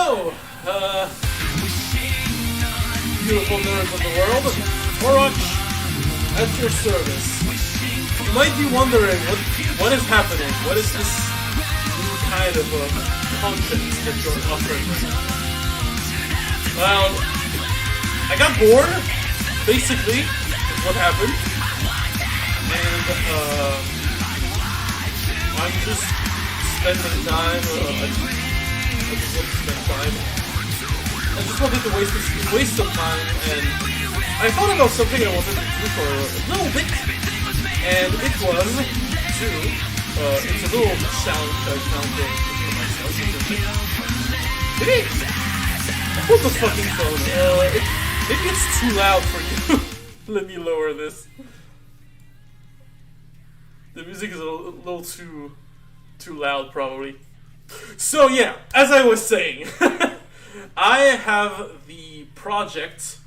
Hello, beautiful nerds of the world. Oroch, at your service. You might be wondering what is happening. What is this new kind of content that you're offering right now? Well, I got bored. Basically, is what happened, and I'm just spending time. I just want to spend time. I just wanted to waste some time, and I thought about something I wanted to do for a little bit, and it was to, it's a little sound counting for myself. Maybe, hold the fucking phone. Maybe it's too loud for you. Let me lower this. The music is a little too loud, probably. So yeah, as I was saying, I have the project,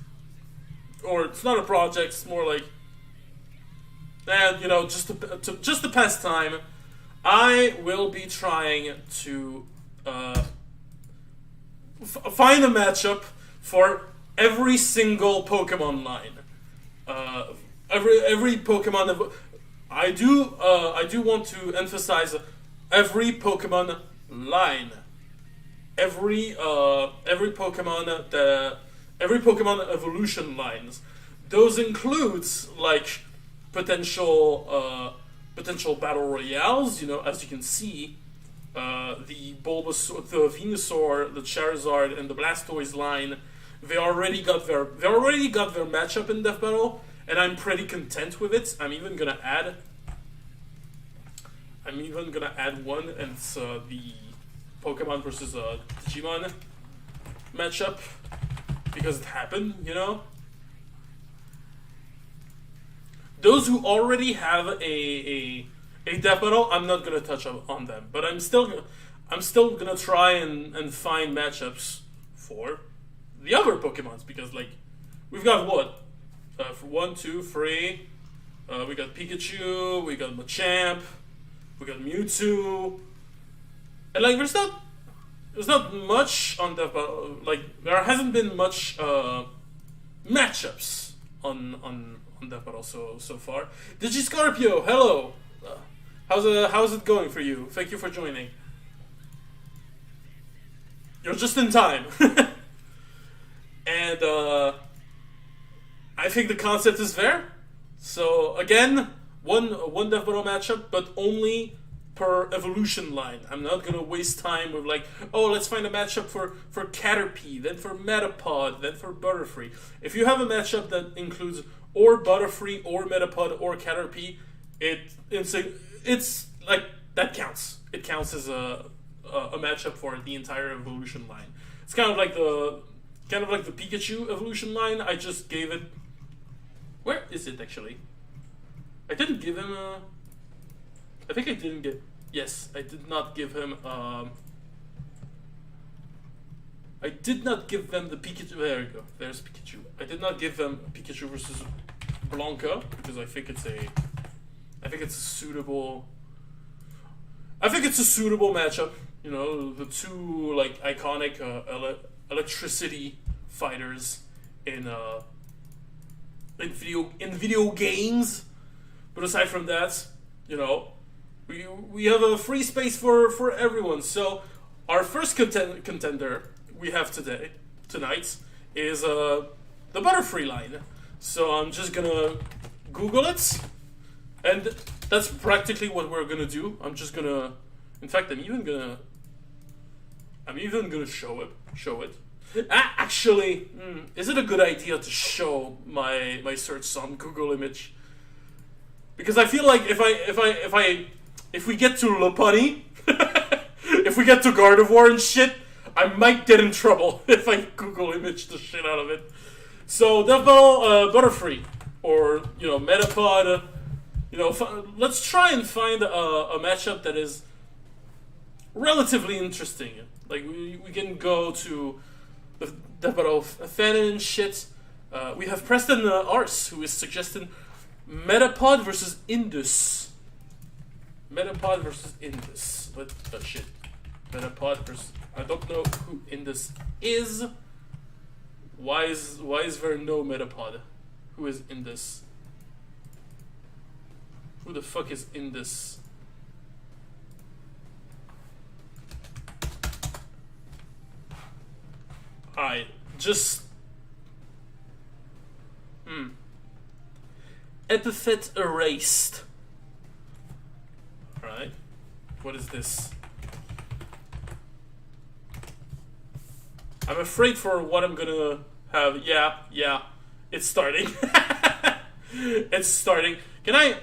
or it's not a project, it's more like, you know, just to pass time. I will be trying to find a matchup for every single Pokémon line. Every Pokémon. I do want to emphasize every Pokémon line. Every Pokemon evolution lines. Those includes like potential battle royales. You know, as you can see, the Bulbasaur, the Venusaur, the Charizard, and the Blastoise line. They already got their matchup in Death Battle, and I'm pretty content with it. I'm even gonna add one, and it's the Pokemon versus Digimon matchup, because it happened, you know. Those who already have a Death Battle, I'm not gonna touch on them, but I'm still gonna try and find matchups for the other Pokemons, because like we've got what, for 1, 2, 3. We got Pikachu, we got Machamp, we got Mewtwo. And like there's not much on Death Battle. Like there hasn't been much matchups on Death Battle so far. Digiscorpio, hello. How's it going for you? Thank you for joining. You're just in time. And I think the concept is there. So again, one Death Battle matchup, but only per evolution line. I'm not gonna waste time with like, oh, let's find a matchup for Caterpie, then for Metapod, then for Butterfree. If you have a matchup that includes or Butterfree or Metapod or Caterpie, it's like that counts. It counts as a matchup for the entire evolution line. It's kind of like the Pikachu evolution line. I just gave it. Where is it actually? I didn't give him a. I think I didn't get. Yes, I did not give him. I did not give them the Pikachu. There we go. There's Pikachu. I did not give them Pikachu versus Blanca because I think it's a suitable. I think it's a suitable matchup. You know, the two like iconic electricity fighters in video games. But aside from that, you know, we have a free space for everyone. So our first contender we have tonight is the Butterfree line. So I'm just gonna Google it, and that's practically what we're gonna do. I'm just gonna, in fact, I'm even gonna show it. Actually, is it a good idea to show my search on Google Image? Because I feel like if we get to Lopunny, if we get to Gardevoir and shit, I might get in trouble if I Google Image the shit out of it. So Death Battle, Butterfree, or you know Metapod. You know, let's try and find a matchup that is relatively interesting. Like we can go to the Death Battle Fanon and shit. We have Preston Ars, who is suggesting Metapod versus Indus. Metapod versus Indus. What? Oh shit. Metapod versus... I don't know who in this is. Why is there no Metapod? Who is in this? Who the fuck is in this? Alright, just... Epithet erased. Alright. What is this? I'm afraid for what I'm gonna have. Yeah. It's starting. It's starting. Can I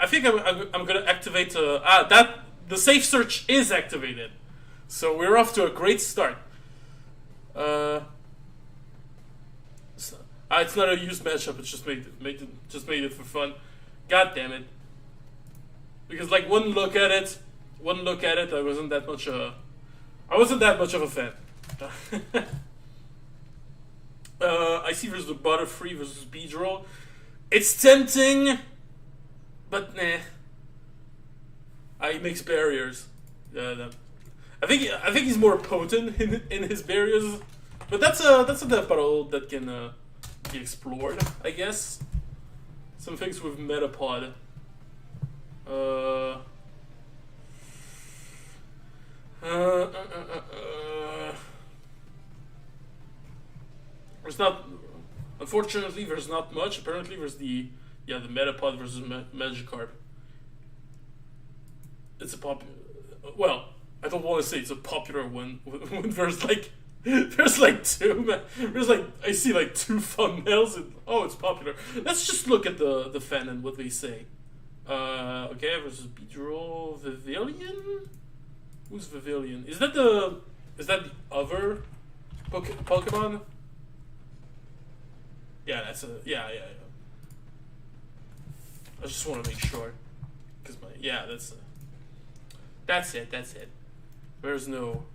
think I'm gonna activate that the safe search is activated. So we're off to a great start. It's not a used matchup. It's just made it for fun. God damn it! Because like one look at it, I wasn't that much of a fan. I see there's the Butterfree versus Beedrill. It's tempting, but nah. He makes barriers. I think he's more potent in his barriers, but that's a death battle that can be explored, I guess. Some things with Metapod. There's not, unfortunately, there's not much. Apparently, there's the Metapod versus Magikarp. It's a well, I don't want to say it's a popular one when there's like two. There's like I see like two thumbnails and it's popular. Let's just look at the fan and what they say. Okay, versus Beedrill, Vivillon. Who's Vivillon? Is that the other Pokemon? Yeah, that's yeah. I just want to make sure, cause that's it. There's no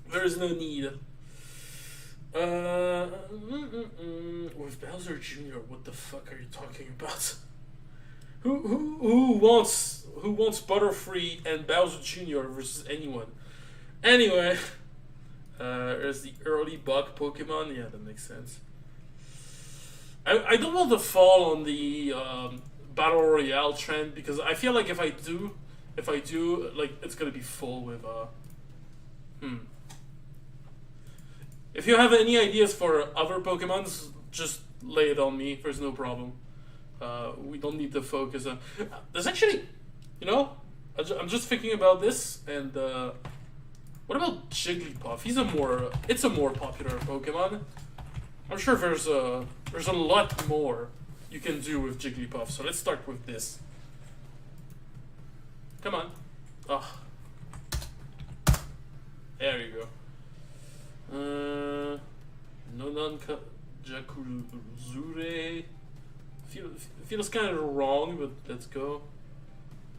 need. With Bowser Jr., what the fuck are you talking about? Who wants Butterfree and Bowser Jr. versus anyone? Anyway, there's the early bug Pokemon. Yeah, that makes sense. I don't want to fall on the Battle Royale trend because I feel like if I do, like it's gonna be full with If you have any ideas for other Pokemons, just lay it on me. There's no problem. We don't need to focus on. There's actually, I'm just thinking about this, and what about Jigglypuff? It's a more popular Pokemon. I'm sure there's a lot more you can do with Jigglypuff. So let's start with this. Come on. There you go. Nonanka Jakuzure. Feels kind of wrong, but let's go.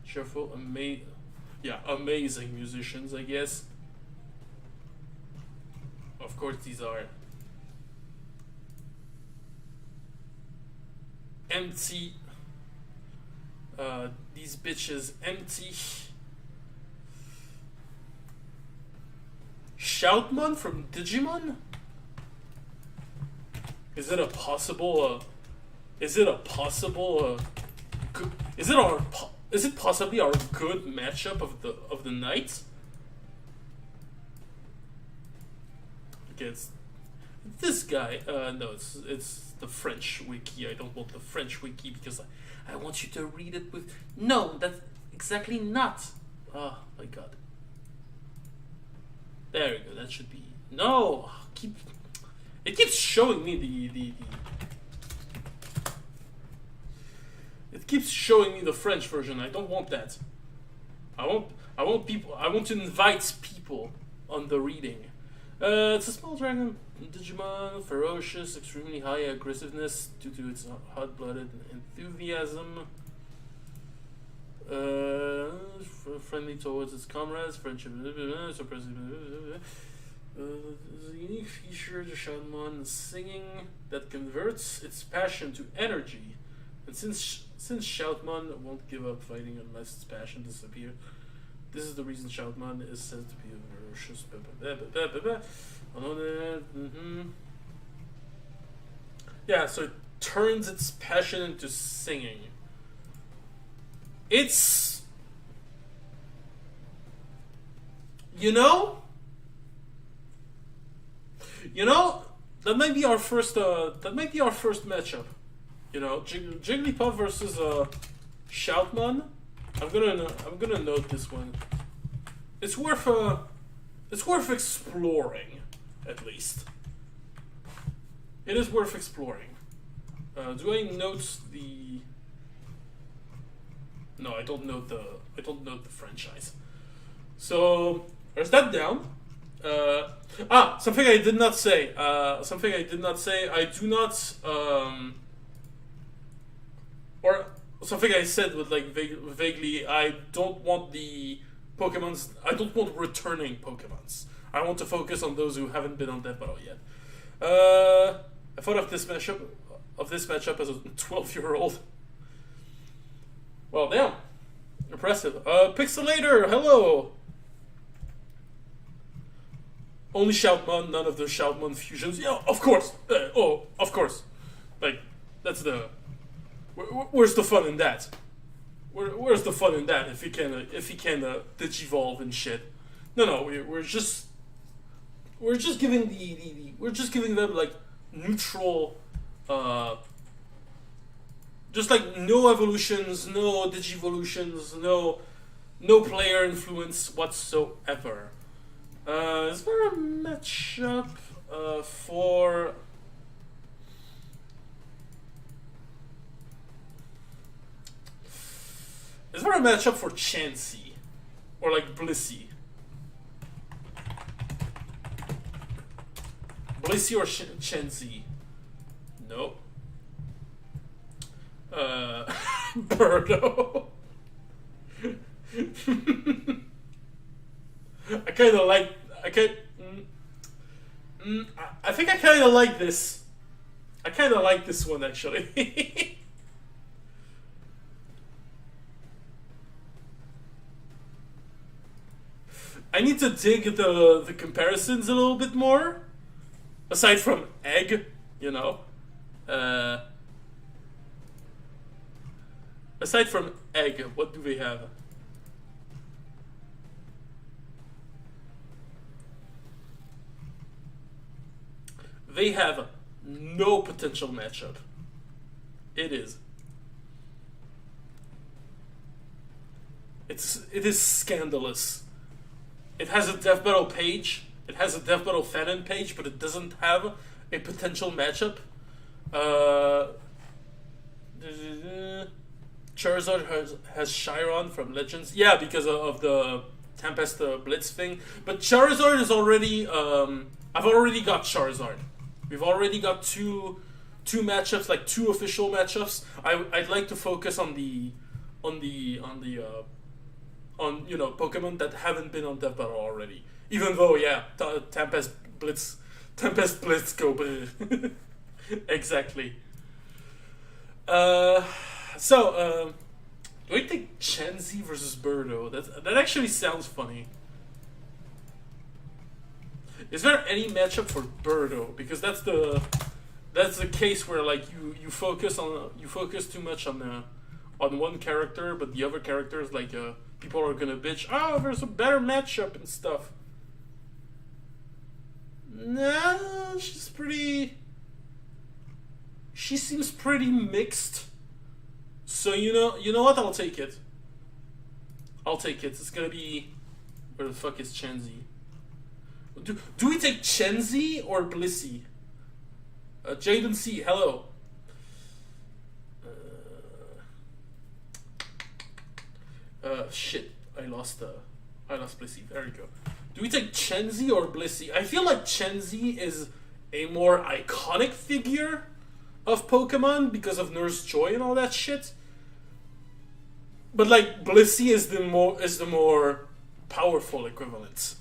Cheerful, amazing musicians, I guess. Of course, these are empty. These bitches empty. Shoutmon from Digimon? Is it possibly our good matchup of the night? Okay, it's this guy. No, it's the French wiki. I don't want the French wiki because I want you to read it with. No, that's exactly not. Oh my god. There we go. That should be. No, it keeps showing me the. It keeps showing me the French version. I don't want that. I want people. I want to invite people on the reading. It's a small dragon Digimon, ferocious, extremely high aggressiveness due to its hot-blooded enthusiasm. Friendly towards its comrades, friendship. The unique feature to Shoutmon singing that converts its passion to energy. And since Shoutmon won't give up fighting unless its passion disappears, This is the reason Shoutman is said to be a ferocious. Yeah, so it turns its passion into singing. It's, you know, that might be our first. That might be our first matchup. You know, Jigglypuff versus Shoutman. I'm gonna note this one. It's worth exploring, at least. It is worth exploring. Do I note the? No, I don't note the franchise. So there's that down. Something I did not say. I do not. Or something I said with like vaguely. I don't want the Pokemons. I don't want returning Pokemons. I want to focus on those who haven't been on Death Battle yet. I thought of this matchup as a 12-year-old. Well, damn, impressive. Pixelator, hello. Only Shoutmon, none of the Shoutmon fusions. Yeah, of course. Of course. Like, that's the. Where's the fun in that? Where's the fun in that? If he can digivolve and shit. No, we're just giving we're just giving them like neutral. Just like no evolutions, no digivolutions, no player influence whatsoever. Is there a matchup for? Is there a matchup for Chansey or like Blissey? Blissey or Chansey? No. Birdo. I kind of like. I think I kind of like this. I kind of like this one actually. I need to dig the comparisons a little bit more. Aside from egg, you know. Aside from egg, what do we have? They have no potential matchup. It is. It is scandalous. It has a Death Battle page. It has a Death Battle fanon page, but it doesn't have a potential matchup. Charizard has Chiron from Legends. Yeah, because of the Tempest Blitz thing. But Charizard is already. I've already got Charizard. We've already got two matchups, like two official matchups. I'd like to focus on Pokemon that haven't been on Death Battle already. Even though, yeah, Tempest Blitz go exactly. So, do I think Chansey versus Birdo? That actually sounds funny. Is there any matchup for Birdo? Because that's the case where like you focus too much on one character, but the other characters like people are gonna bitch. Oh, there's a better matchup and stuff. Nah, she seems pretty mixed. So you know what? I'll take it. It's gonna be, where the fuck is Chansey? Do we take Chansey or Blissey? Jaden C, hello. Shit, I lost Blissey. There we go. Do we take Chansey or Blissey? I feel like Chansey is a more iconic figure of Pokemon because of Nurse Joy and all that shit. But like Blissey is the more powerful equivalent.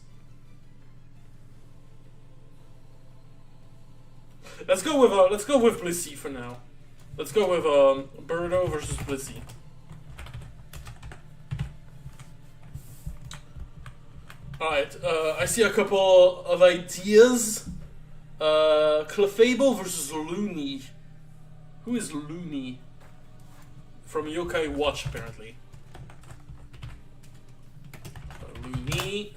Let's go with Blissey for now. Let's go with Birdo versus Blissey. Alright, I see a couple of ideas. Clefable versus Looney. Who is Looney? From Yokai Watch, apparently. Looney.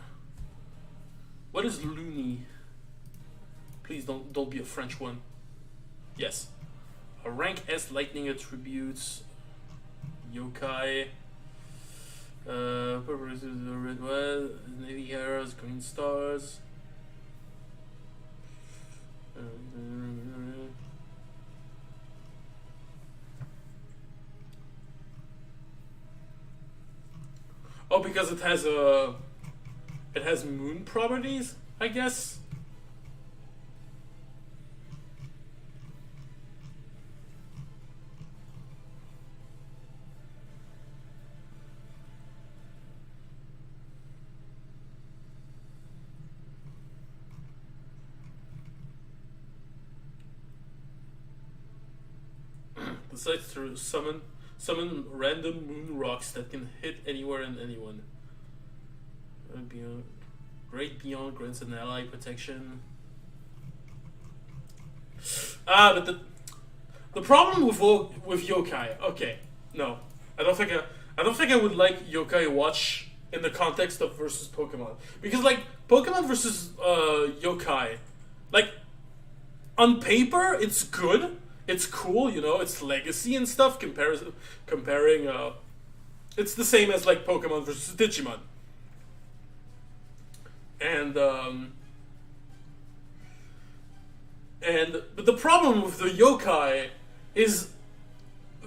What is Looney? Please don't be a French one. Yes. A rank S lightning attributes. Yokai. Purple is the red one. Navy arrows, green stars. Oh, because it has moon properties, I guess. Decides to summon random moon rocks that can hit anywhere and anyone. Great Beyond grants an ally protection. But the problem with yokai. Okay, no, I don't think I would like Yokai Watch in the context of versus Pokemon, because like Pokemon versus yokai, like on paper it's good. It's cool, you know, it's legacy and stuff, comparing, it's the same as, like, Pokemon versus Digimon. But the problem with the yokai is,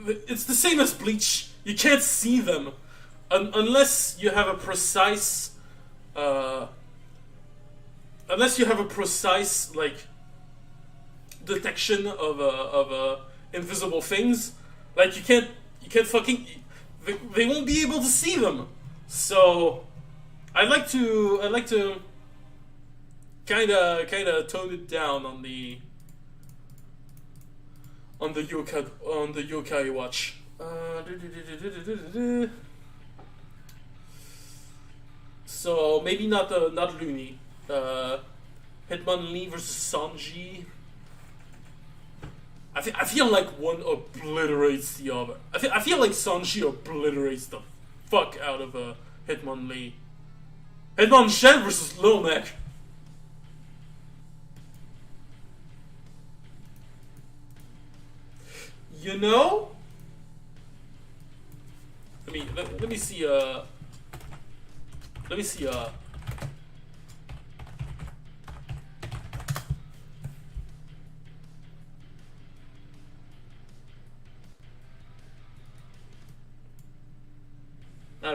it's the same as Bleach. You can't see them, unless you have a precise, like, detection of invisible things. Like you can't fucking they won't be able to see them. So I'd like to kind of tone it down on the yokai watch. So maybe not Looney. Hitmonlee versus Sanji. I feel like one obliterates the other. I feel like Sanji obliterates the fuck out of Hitmonlee. Hitmonchan versus Lil Mac. You know? Let me see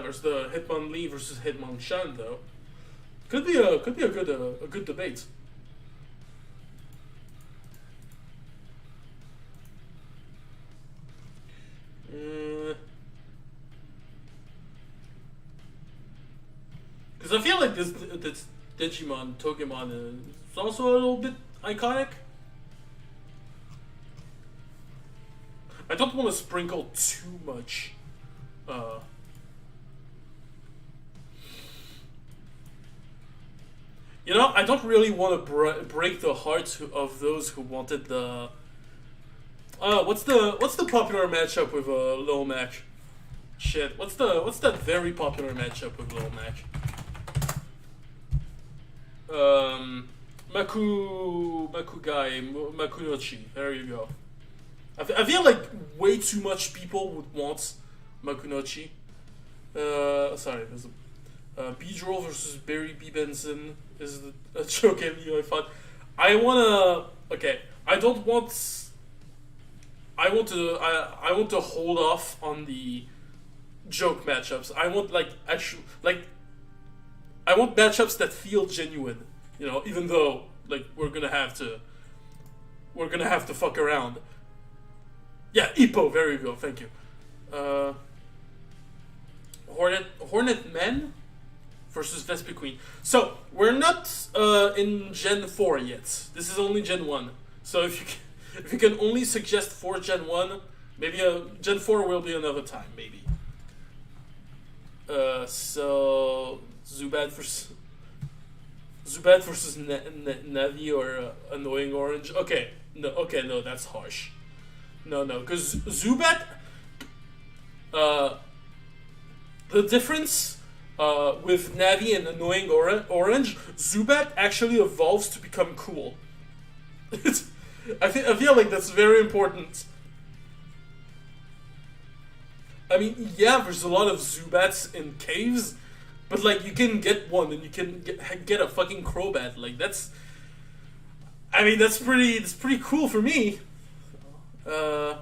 there's the Hitmonlee versus Hitmonchan though. Could be a good debate. Because I feel like this Digimon Pokemon is also a little bit iconic. I don't want to sprinkle too much. You know, I don't really want to break the hearts of those who wanted the. What's the popular matchup with Lil Mac? Shit, what's that very popular matchup with Lil Mac? Makunochi. There you go. I feel like way too much people would want Makunochi. Sorry, there's a Beedrill versus Barry B. Benson is a joke I thought. I want to hold off on the joke matchups. I want I want matchups that feel genuine, you know, even though like we're gonna have to fuck around. Yeah, Ippo, there you go, thank you. Hornet Men versus Vespiquen. So we're not in Gen 4 yet. This is only Gen 1. So if you can only suggest for Gen 1, maybe Gen 4 will be another time, maybe. So Zubat Zubat versus Navi or Annoying Orange. Okay, no, that's harsh. No, because Zubat, the difference with Navi and Annoying Orange, Zubat actually evolves to become cool. I feel like that's very important. I mean, yeah, there's a lot of Zubats in caves, but like you can get one and you can get a fucking Crobat. Like that's, I mean, that's pretty cool for me. Yeah,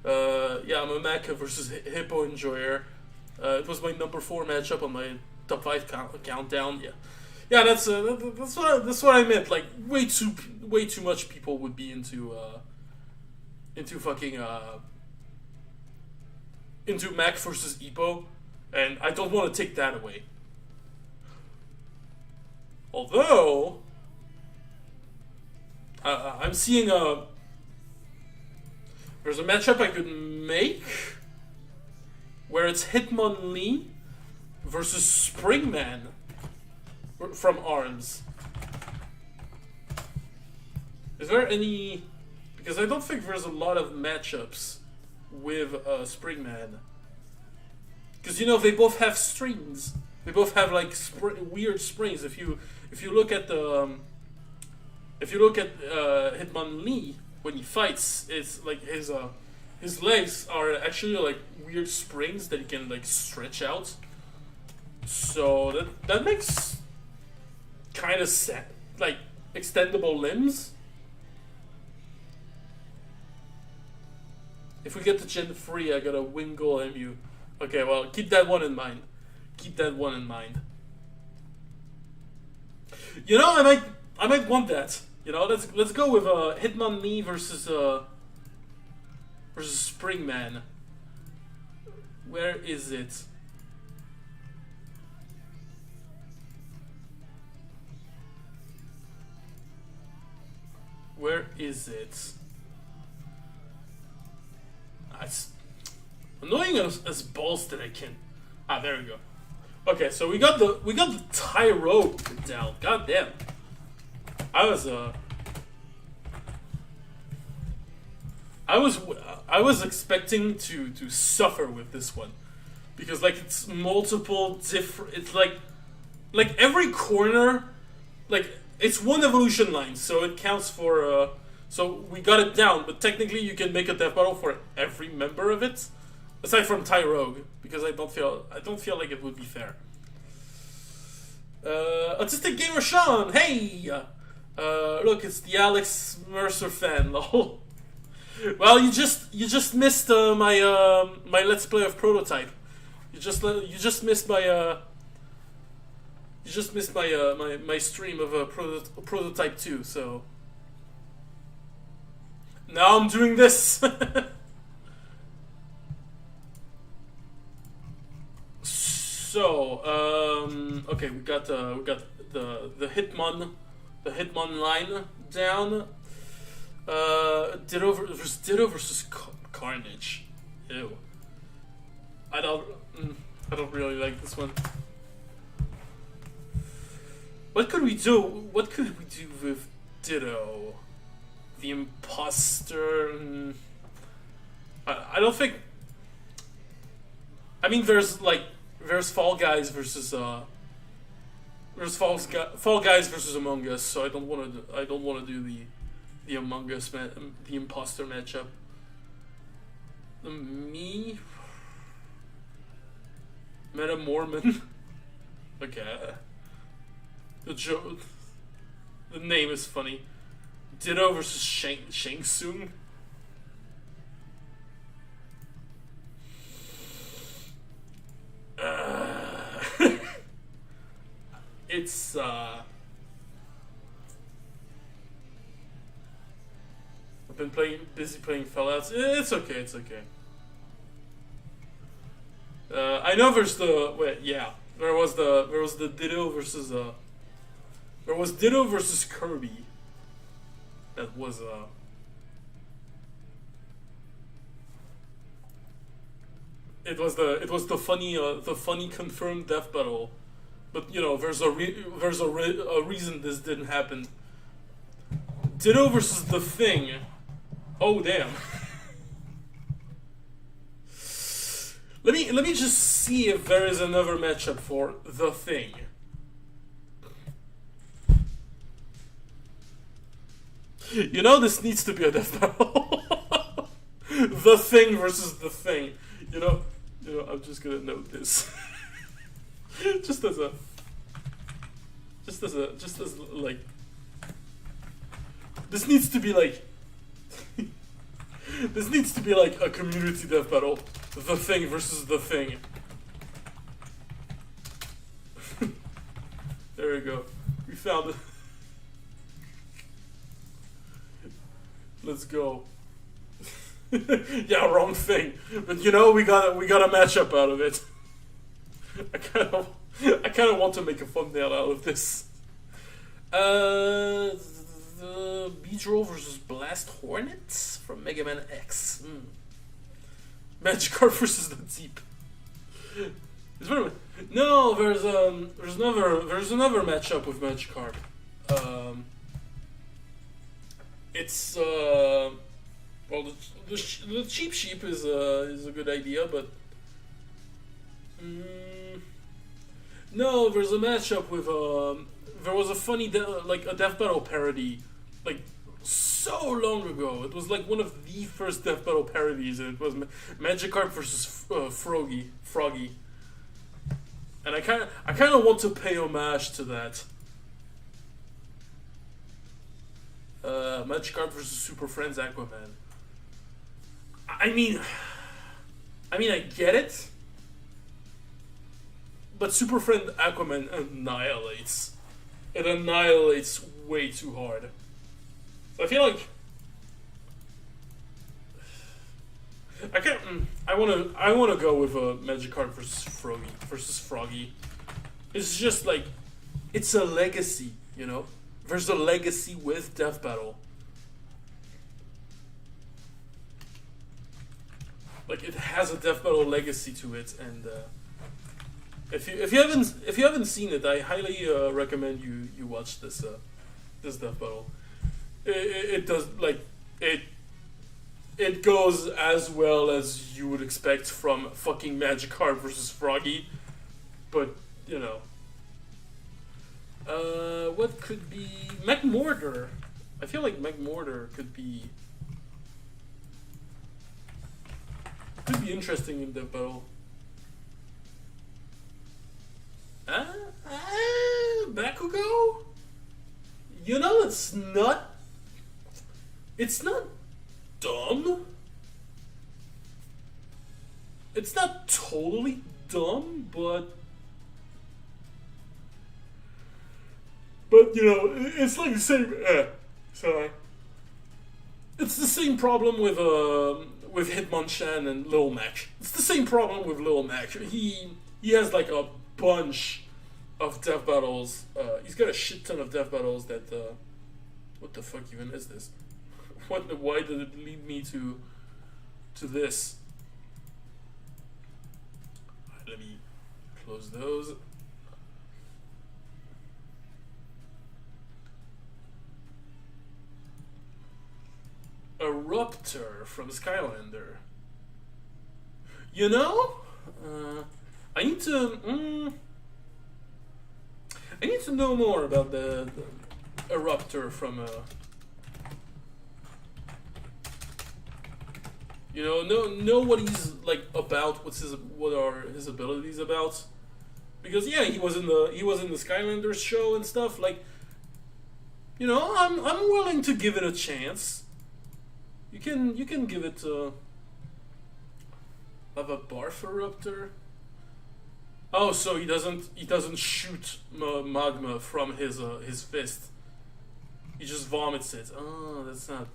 I'm a Mecha versus Hippo Enjoyer. It was my number 4 matchup on my top 5 countdown. Yeah, that's what I meant. Like way too much people would be into fucking into Mac versus Hippo, and I don't want to take that away. Although I'm seeing there's a matchup I could make where it's Hitmonlee versus Springman from ARMS. Is there any? Because I don't think there's a lot of matchups with Springman. Because you know they both have strings. They both have like weird springs. If you look at the Hitmonlee when he fights, it's like his legs are actually like weird springs that he can like stretch out. So that makes kind of like extendable limbs. If we get to Gen 3, I got a Wingull Emu. Okay, well, keep that one in mind. Keep that one in mind. You know, I might want that. You know, let's go with Hitmonlee versus Springman. Where is it? Where is it? It's annoying as balls that I can. Ah, there we go. Okay, so we got the Tyro down. God damn. I was expecting to suffer with this one, because like it's multiple different. It's like every corner, like it's one evolution line, so it counts for. So we got it down, but technically you can make a death battle for every member of it, aside from Tyrogue, because I don't feel like it would be fair. Autistic Gamer Sean, hey, look, it's the Alex Mercer fan. Lol. Well, you just missed my my Let's Play of Prototype. You just missed my my stream of Prototype 2. So. Now I'm doing this. So, okay, we got the Hitmon line down. Ditto versus Carnage. Ew. I don't really like this one. What could we do? What could we do with Ditto? The Imposter. I don't think. I mean, there's Fall Guys versus Fall Guys versus Among Us. So I don't want to do the Among Us the Imposter matchup. Me, Meta Mormon. Okay. The name is funny. Ditto versus Shang Tsung. It's I've been busy playing Fallout. It's okay. I know there's the there was the Ditto versus there was Ditto versus Kirby. That was the funny confirmed death battle, but there's a reason this didn't happen. Ditto versus the Thing. Oh damn. Let me just see if there is another matchup for the Thing. This needs to be a death battle. The Thing versus the Thing. I'm just gonna note this. just as like, this needs to be like, this needs to be like a community death battle. The Thing versus the Thing. There we go. We found it. Let's go. Yeah, wrong thing. But we got a matchup out of it. I kind of want to make a thumbnail out of this. The Beedrill versus Blast Hornets from Mega Man X. Magikarp versus the Deep. No, there's another matchup with Magikarp. It's well, the Cheap Sheep is a good idea, but no, there's a matchup with there was a funny a death battle parody like so long ago. It was like one of the first death battle parodies, and it was Magikarp versus Froggy, and I kind of want to pay homage to that. Magikarp versus Super Friends Aquaman. I mean, I get it, but Super Friend Aquaman annihilates. It annihilates way too hard. So I feel like I wanna go with Magikarp versus Froggy. It's just like, it's a legacy, There's a legacy with Death Battle. Like, it has a Death Battle legacy to it, and if you haven't seen it, I highly recommend you watch this Death Battle. It does, like, it goes as well as you would expect from fucking Magikarp versus Froggy, but what could be McMortar? I feel like McMortar could be interesting in Death Battle. Bakugo? It's not dumb. It's not totally dumb, but it's like the same. Sorry. It's the same problem with Hitmonchan and Lil Mac. It's the same problem with Lil Mac. He has like a bunch of death battles. He's got a shit ton of death battles that. What the fuck even is this? Why did it lead me to this? Right, let me close those. Eruptor from Skylander. I need to know more about the Eruptor from know what he's like about. What are his abilities about? Because yeah, he was in the Skylanders show and stuff. Like, I'm willing to give it a chance. You can give it have a Barfaruptor. Oh, so he doesn't shoot magma from his fist. He just vomits it. Oh, that's not.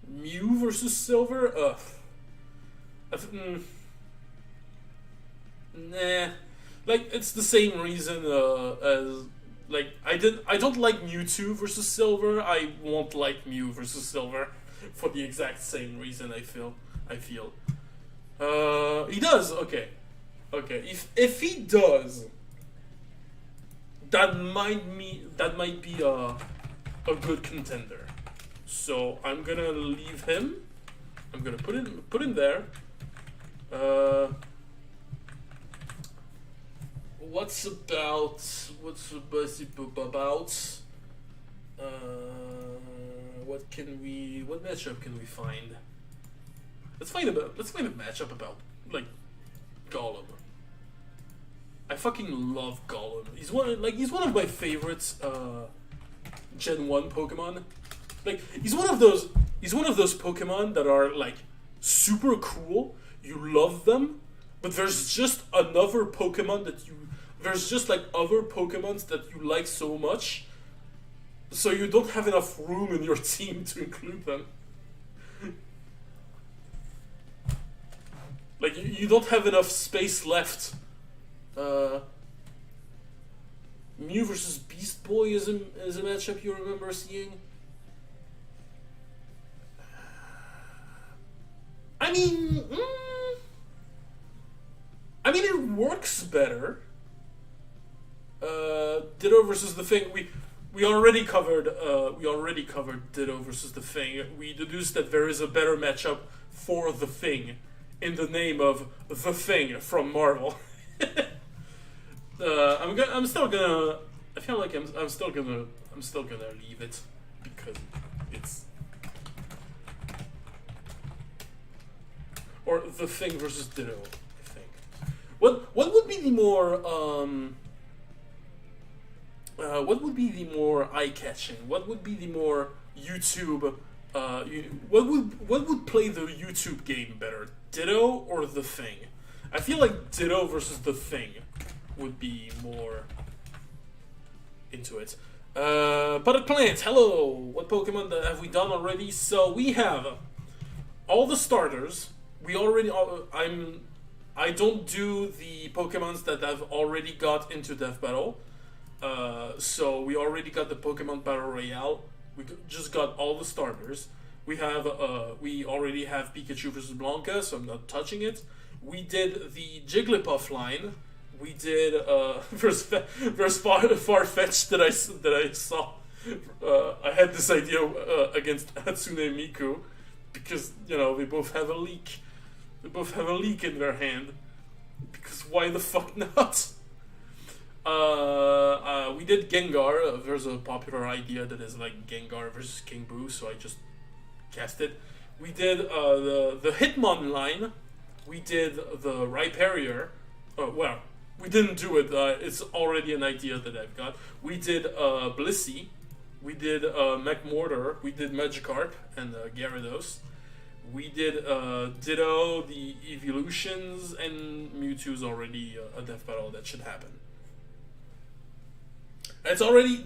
Mew versus Silver? Ugh. Nah. Like, it's the same reason as Like I don't like Mewtwo versus Silver. I won't like Mew versus Silver for the exact same reason. I feel. He does. Okay. If he does, that might be a good contender. So I'm gonna leave him. I'm gonna put him there. What's about what matchup can we find? Let's find a matchup about like Gollum. I fucking love Gollum. He's one of my favorites Gen 1 Pokemon. Like he's one of those Pokemon that are like super cool. You love them, but there's just other Pokemons that you like so much, so you don't have enough room in your team to include them. Like you don't have enough space left. Mew versus Beast Boy is a matchup you remember seeing. I mean, it works better. Ditto versus the Thing. We already covered Ditto versus the Thing. We deduced that there is a better matchup for the Thing in the name of the Thing from Marvel. I'm still gonna leave it because it's, or the Thing versus Ditto, I think. What would be the more eye-catching? What would be the more YouTube? What would play the YouTube game better, Ditto or the Thing? I feel like Ditto versus the Thing would be more into it. Potted Plant, hello. What Pokemon have we done already? So we have all the starters. We already. I don't do the Pokemons that have already got into Death Battle. So we already got the Pokemon Battle Royale. We just got all the starters. We already have Pikachu versus Blanca, so I'm not touching it. We did the Jigglypuff line. We did there's Farfetch'd that I saw. I had this idea against Hatsune Miku because they both have a leak. They both have a leak in their hand. Because why the fuck not? We did Gengar. There's a popular idea that is like Gengar versus King Boo, so I just cast it. We did the Hitmon line. We did the Rhyperior. Oh, well, we didn't do it. It's already an idea that I've got. We did Blissey. We did McMortar. We did Magikarp and Gyarados. We did Ditto, the Evolutions, and Mewtwo's already a Death Battle that should happen. It's already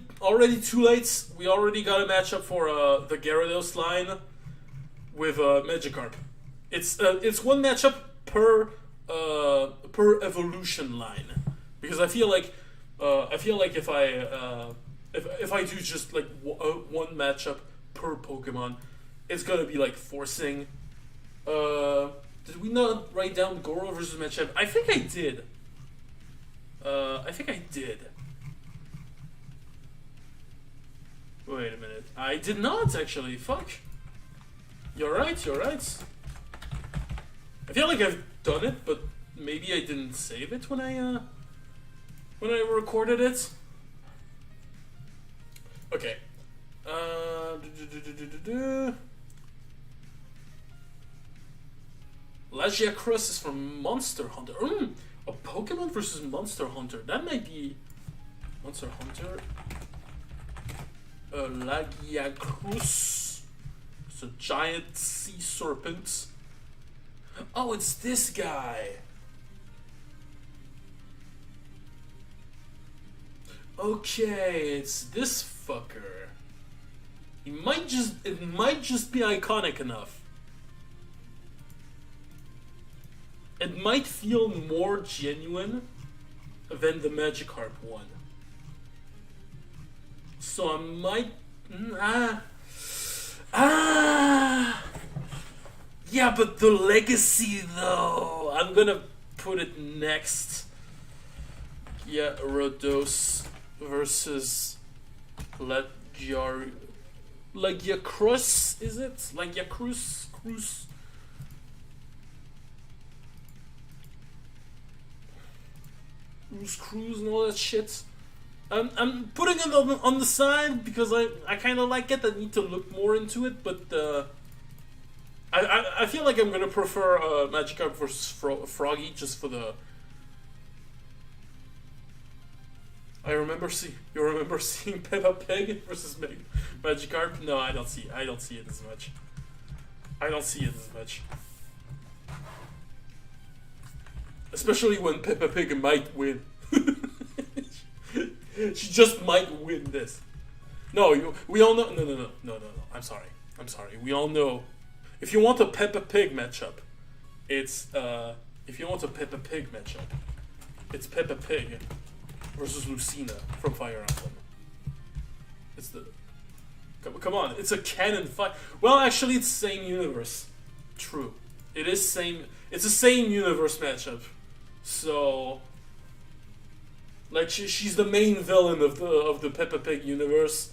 too late. We already got a matchup for the Gyarados line with Magikarp. It's one matchup per evolution line, because I feel like if I do just like one matchup per Pokemon, it's gonna be like forcing. Did we not write down Goro versus Machamp? I think I did. Wait a minute. I did not actually. Fuck. You're right. I feel like I've done it, but maybe I didn't save it when I recorded it. Okay. Lagiacrus is from Monster Hunter. A Pokemon versus Monster Hunter. That might be Monster Hunter. Lagiacrus. It's a giant sea serpent. Oh, it's this guy. Okay, it's this fucker. It might just be iconic enough. It might feel more genuine than the Magikarp one. So I might. Ah. Yeah, but the legacy though. I'm gonna put it next. Yeah, Rodos versus Lagiacruz, is it? Lagiacruz? Cruz and all that shit. I'm putting it on the side because I kind of like it. I need to look more into it, but I feel like I'm gonna prefer Magikarp versus Froggy just for the. You remember seeing Peppa Pig versus Magikarp? No, I don't see it as much. Especially when Peppa Pig might win. She just might win this. No, we all know. No. I'm sorry. We all know. If you want a Peppa Pig matchup, it's Peppa Pig versus Lucina from Fire Emblem. It's the. Come on, it's a canon fight. Well, actually, it's the same universe. True, it is same. It's the same universe matchup. So, like, she's the main villain of the Peppa Pig universe.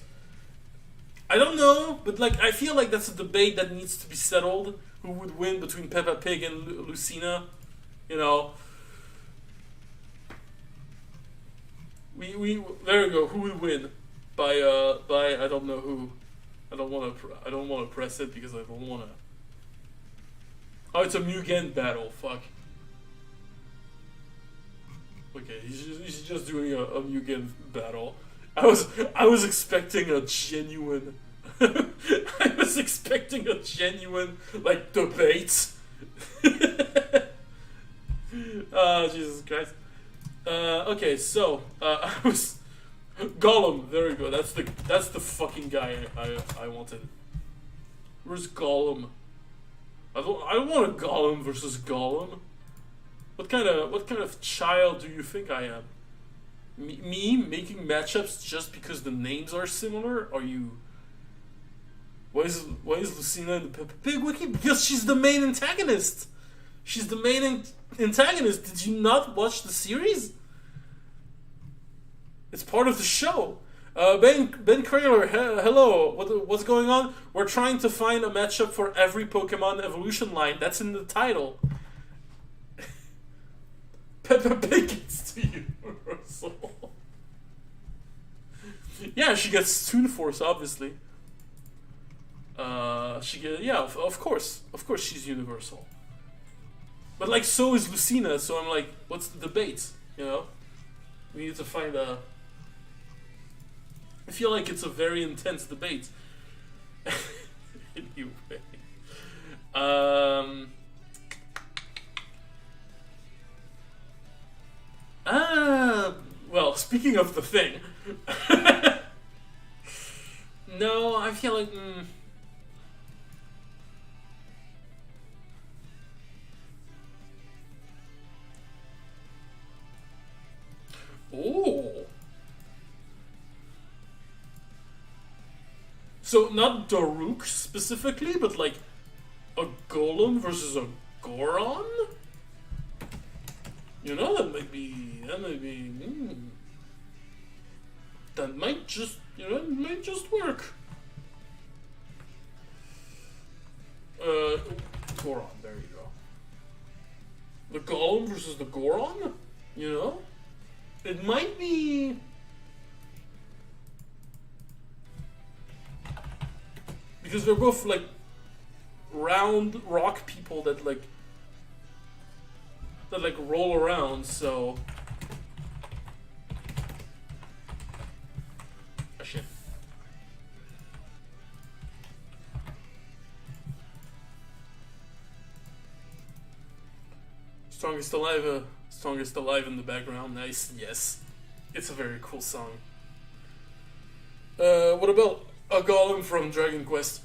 I don't know, but like, I feel like that's a debate that needs to be settled. Who would win between Peppa Pig and Lucina? You know. We there we go. Who would win? By I don't know who. I don't want to press it because I don't want to. Oh, it's a Mugen battle. Fuck. Okay, he's just doing a Mugen battle. I was expecting a genuine. I was expecting a genuine like debate. Jesus Christ. Okay, so I was Gollum. There we go. That's the fucking guy I wanted. Where's Gollum? I don't want a Gollum versus Gollum. What kind of child do you think I am? Me making matchups just because the names are similar? Are you? Why is Lucina in the Peppa Pig wiki? Because she's the main antagonist. She's the main antagonist. Did you not watch the series? It's part of the show. Ben Krayler, hello. What's going on? We're trying to find a matchup for every Pokemon evolution line. That's in the title. Peppa Pig gets to Universal. Yeah, she gets Toon Force, obviously. Of course she's Universal. But like, so is Lucina. So I'm like, what's the debate? You know, we need to find a. I feel like it's a very intense debate. Anyway, well, speaking of the thing, no, I feel like. Oh. So not Daruk specifically, but like a Golem versus a Goron? You know, that might be that might just work. Goron, there you go. The Golem versus the Goron? You know? It might be. Because they're both like round rock people that roll around, so. Oh, shit. Strongest Alive in the background. Nice. Yes. It's a very cool song. What about a Golem from Dragon Quest?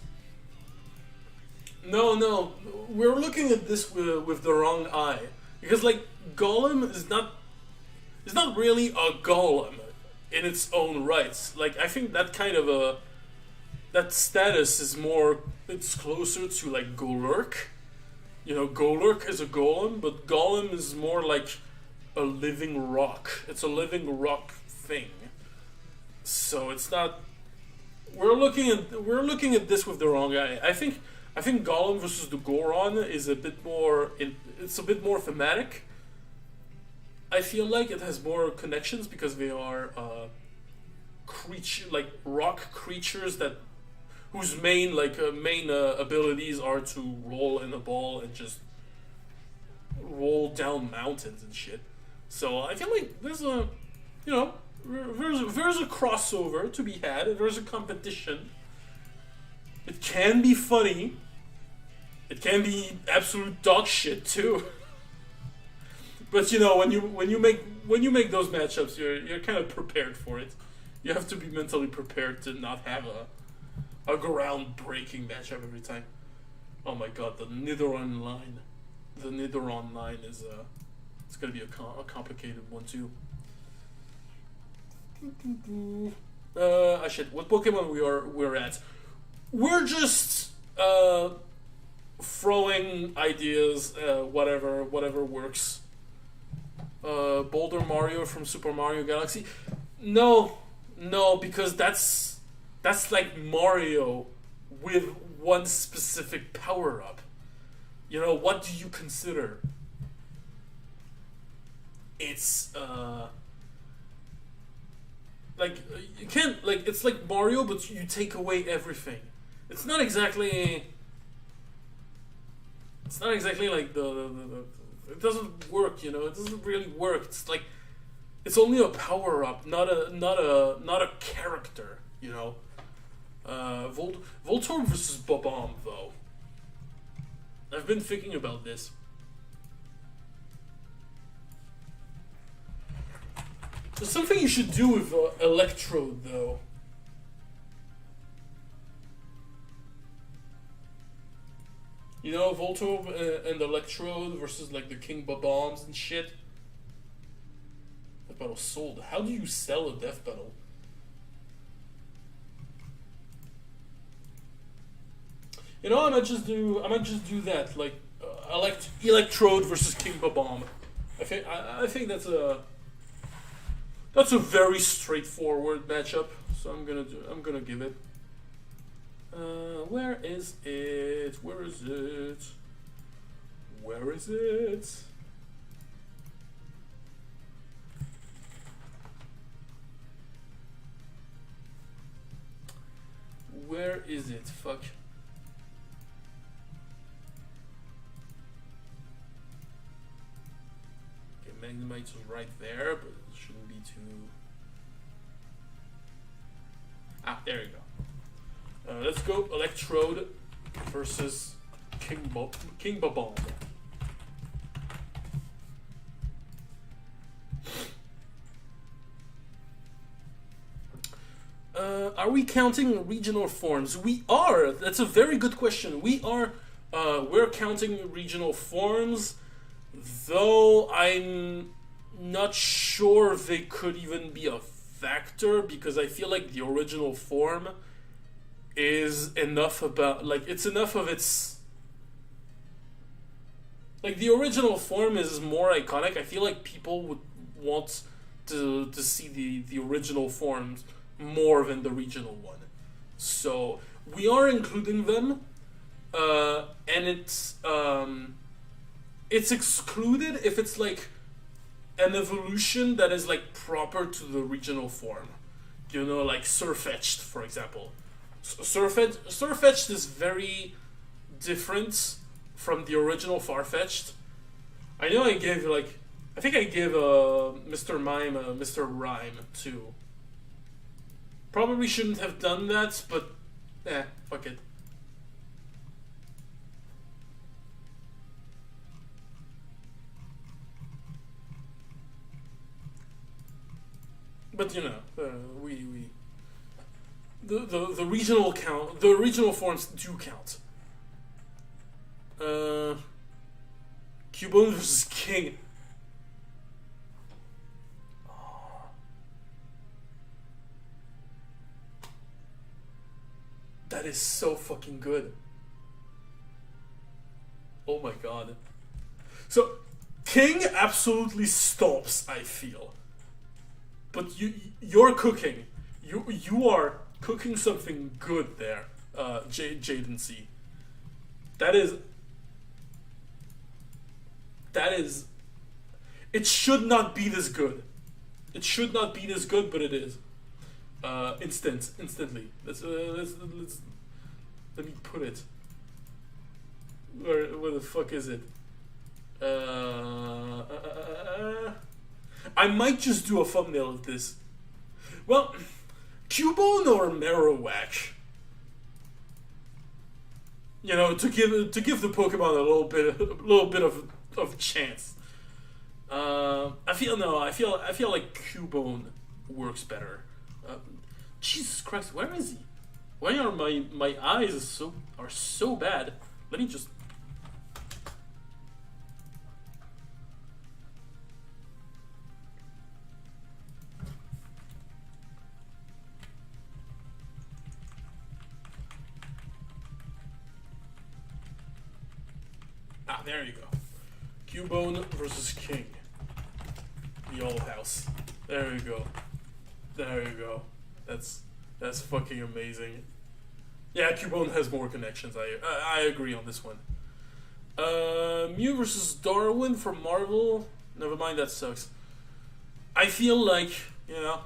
No. We're looking at this with the wrong eye. Because, like, Golem is not really a Golem. in its own rights. Like I think that kind of a that status is more it's closer to like Golurk. You know, Golurk is a golem, but Golem is more like a living rock. It's a living rock thing. So it's not. We're looking at this with the wrong eye. I think Golem versus the Goron is a bit more. It's a bit more thematic. I feel like it has more connections because they are like rock creatures that whose main abilities are to roll in a ball and just roll down mountains and shit. So I feel like there's a, you know, there's a crossover to be had. There's a competition. It can be funny. It can be absolute dog shit too. But you know, when you make those matchups, you're kind of prepared for it. You have to be mentally prepared to not have a groundbreaking matchup every time. Oh my god, the Nidoran line. The Nidoran line is it's gonna be a complicated one too. Shit. What Pokemon we're at? We're just throwing ideas. Whatever works. Boulder Mario from Super Mario Galaxy. No, because that's like Mario with one specific power up. You know, what do you consider? It's like you can't like it's like Mario, but you take away everything. It's not exactly like the it doesn't work, you know. It doesn't really work. It's like it's only a power up, not a character, you know. Voltorb versus Bob-omb though. I've been thinking about this. There's something you should do with Electrode though. You know, Voltorb and Electrode versus like the King Bob-ombs and shit. Death Battle sold. How do you sell a Death Battle? You know, I might just do that. Like, Electrode versus King Bob-omb. I think that's a very straightforward matchup. So I'm gonna give it. Where is it? Where is it? Where is it? Where is it? Fuck. Okay, Magnemite is right there, but it shouldn't be too. Ah, there you go. Let's go Electrode versus King Bob-omb. Are we counting regional forms? We are. That's a very good question. We are. We're counting regional forms, though I'm not sure they could even be a factor because I feel like the original form is enough about like it's enough of its like the original form is more iconic. I feel like people would want to see the original forms more than the regional one. So we are including them, and it's excluded if it's like an evolution that is like proper to the regional form. You know, like Surfetched, for example. Surfetched is very different from the original Farfetch'd. I know I gave I think I gave Mr. Mime Mr. Rhyme too. Probably shouldn't have done that, but fuck it. But you know, the regional count, the regional forms do count. Cubone versus King. That is so fucking good. Oh my god. So, King absolutely stops, I feel. But you're cooking. You are cooking something good there, Jaden C. That is... It should not be this good. It should not be this good, but it is. Instantly. Let's let me put it. Where the fuck is it? I might just do a thumbnail of this. Well, Cubone or Marowak. You know, to give the Pokemon a little bit of chance. I feel like Cubone works better. Jesus Christ, where is he? Why are my eyes so bad? Let me just... Ah, there you go. Cubone versus King. The old house. There you go. There you go. That's fucking amazing. Yeah, Cubone has more connections. I agree on this one. Mew versus Darwin from Marvel. Never mind, that sucks. I feel like, you know,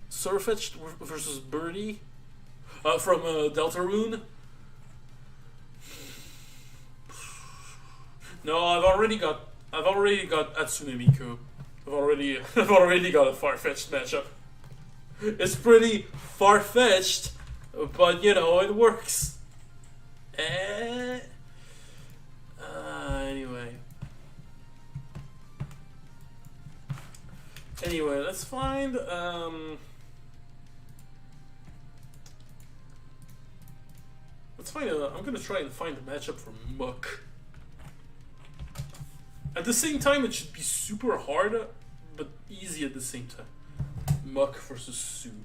Surfetched versus Birdie from Deltarune. No, I've already got Hatsune Miku. I've already got a far-fetched matchup. It's pretty far-fetched, but you know, it works. Anyway, let's find I'm gonna try and find a matchup for Muck. At the same time, it should be super hard, but easy at the same time. Muck versus Sue.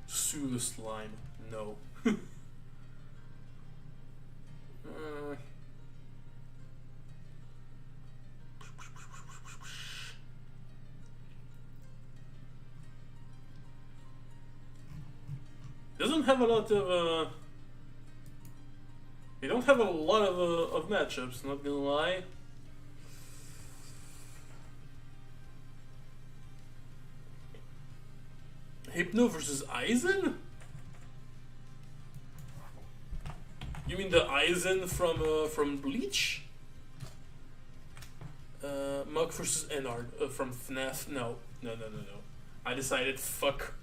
Sue the slime. No. Doesn't have a lot of they don't have a lot of matchups, not gonna lie. Hypno versus Aizen? You mean the Aizen from Bleach? Muck versus Ennard from FNAF? No. I decided fuck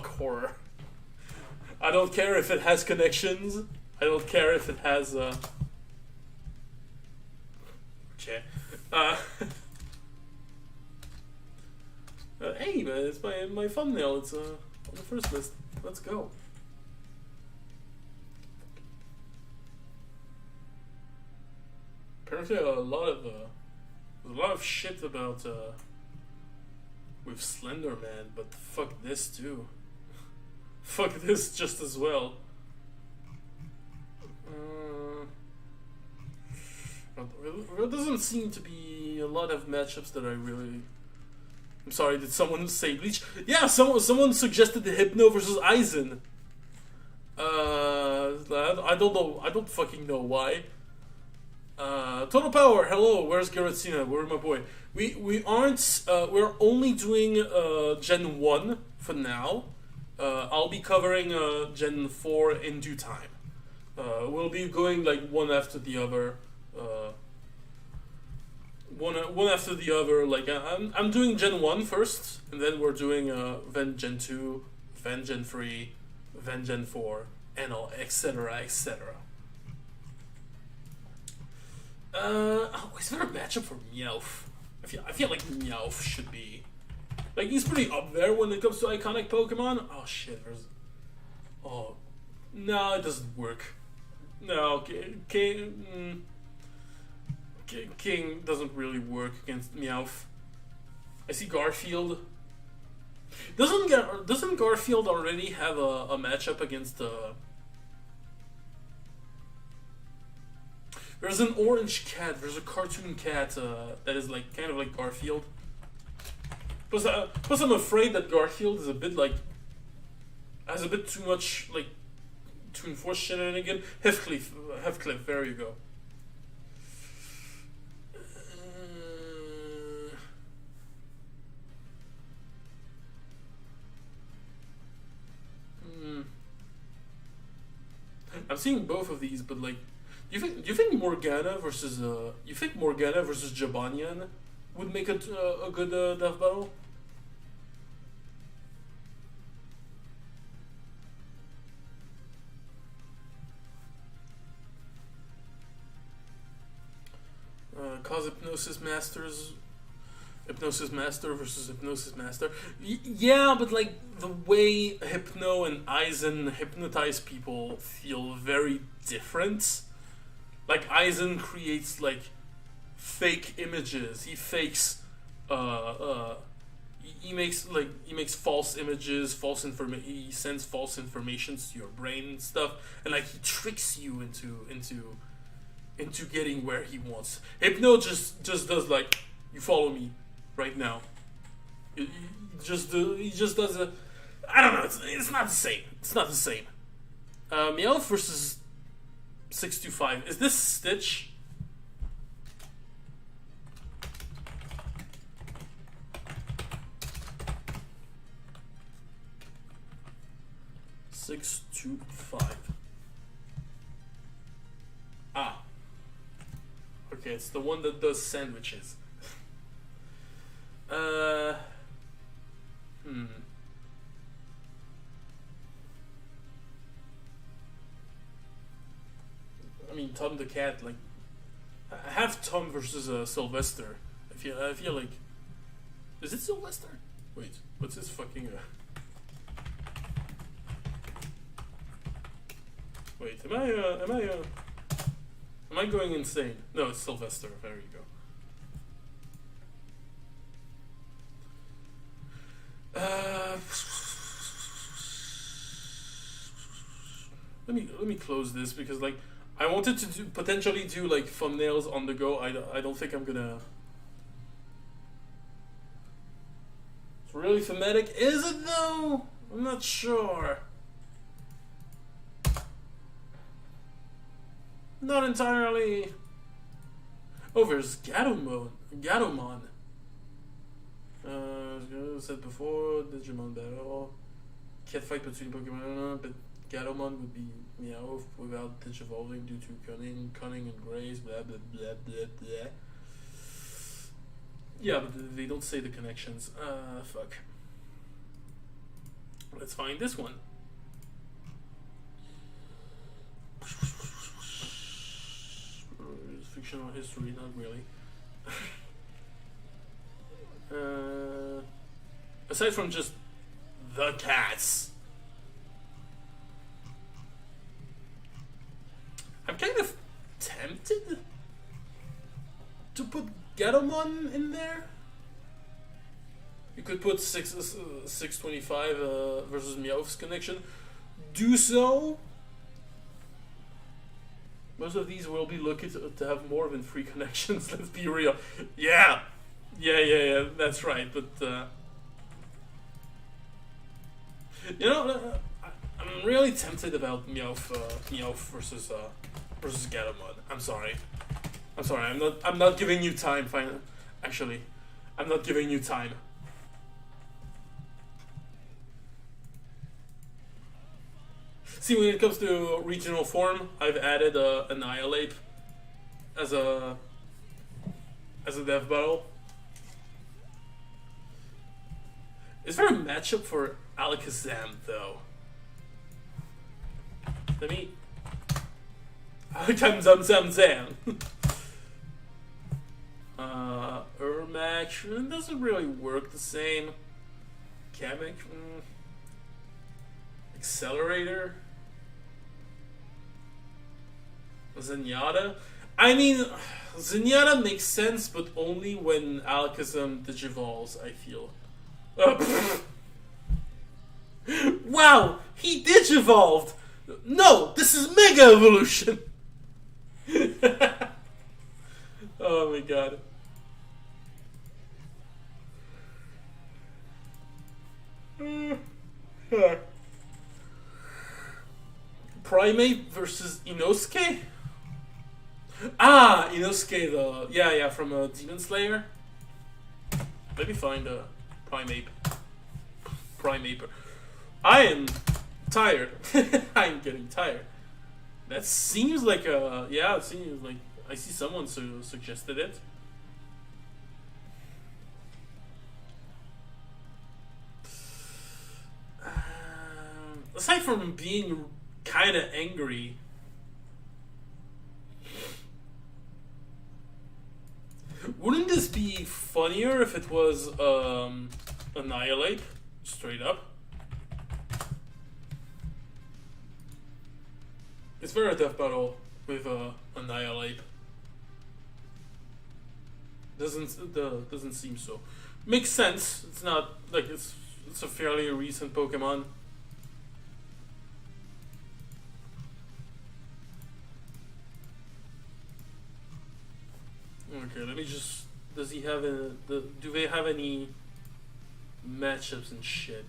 horror. I don't care if it has connections. I don't care if it has okay. Hey man, it's my thumbnail. It's on the first list. Let's go. Apparently, there's a lot of shit about with Slender Man, but fuck this too. Fuck this just as well. There doesn't seem to be a lot of matchups that I really... I'm sorry, did someone say Bleach? Yeah, someone suggested the Hypno versus Aizen. I don't know. I don't fucking know why. Total Power, hello. Where's Garatina? Where's my boy? We aren't. We're only doing Gen 1 for now. I'll be covering Gen 4 in due time. We'll be going like one after the other. One after the other. Like I'm doing Gen 1 first, and then we're doing then Gen 2, then Gen 3, then Gen 4, and all, etc., etc. Is there a matchup for Meowth? I feel like Meowth should be... Like, he's pretty up there when it comes to iconic Pokemon. Oh shit, there's... Oh... No, it doesn't work. No, King King doesn't really work against Meowth. I see Garfield. Doesn't Garfield already have a matchup against There's an orange cat. There's a cartoon cat that is like kind of like Garfield. Plus I'm afraid that Garfield is a bit like has a bit too much like to enforce shenanigan. Heathcliff, there you go. I'm seeing both of these, but like, do you think Morgana versus Jabanian would make a good death battle? Cause Hypnosis Master versus Hypnosis Master. Yeah, but like the way Hypno and Aizen hypnotize people feel very different. Like Aizen creates like fake images. He fakes he makes false images, he sends false informations to your brain and stuff, and like he tricks you into getting where he wants. Hypno just does like, you follow me right now. He just does a, I don't know. It's not the same. It's not the same. Meowth versus 625. Is this Stitch? Six, 2, 5. Ah. Okay, it's the one that does sandwiches. I mean, Tom the cat. Like, I have Tom versus Sylvester. I feel like, is it Sylvester? Wait, what's his fucking? Wait, am I going insane? No, it's Sylvester. There you go. Let me close this because like I wanted to potentially do like thumbnails on the go. I don't think I'm gonna. It's really thematic, is it though? I'm not sure. Not entirely. Oh, there's Gatomon. Said before, Digimon battle. Cat fight between Pokemon, but Gatomon would be Meowth without Digivolving due to cunning and grace, blah blah blah blah blah. Yeah, but they don't say the connections. Fuck. Let's find this one. Fictional history, not really. Aside from just the cats, I'm kind of tempted to put Gatomon in there. You could put 625 versus Meowth's connection. Do so. Most of these will be looking to have more than 3 connections, let's be real. Yeah, that's right, but you know, I'm really tempted about Meowth versus Gatomon. I'm sorry, I'm not giving you time, actually, I'm not giving you time. See, when it comes to regional form, I've added Annihilate as a death battle. Is there a matchup for Alakazam though? Let me. Alakazam. Ermac doesn't really work the same. Kamek. Accelerator. Zenyatta? I mean, Zenyatta makes sense, but only when Alakazam digivolves, I feel. Wow! He digivolved! No! This is Mega Evolution! Oh my god. Primate versus Inosuke? Ah, Inosuke, yeah, from Demon Slayer. Let me find a Primate. I am tired. I'm getting tired. That seems like it seems like I see someone suggested it. Aside from being kind of angry, wouldn't this be funnier if it was Annihilate, straight up? It's very death battle with Annihilate. Doesn't seem so. Makes sense. It's not like it's a fairly recent Pokemon. Okay, let me just. Does he have do they have any matchups and shit?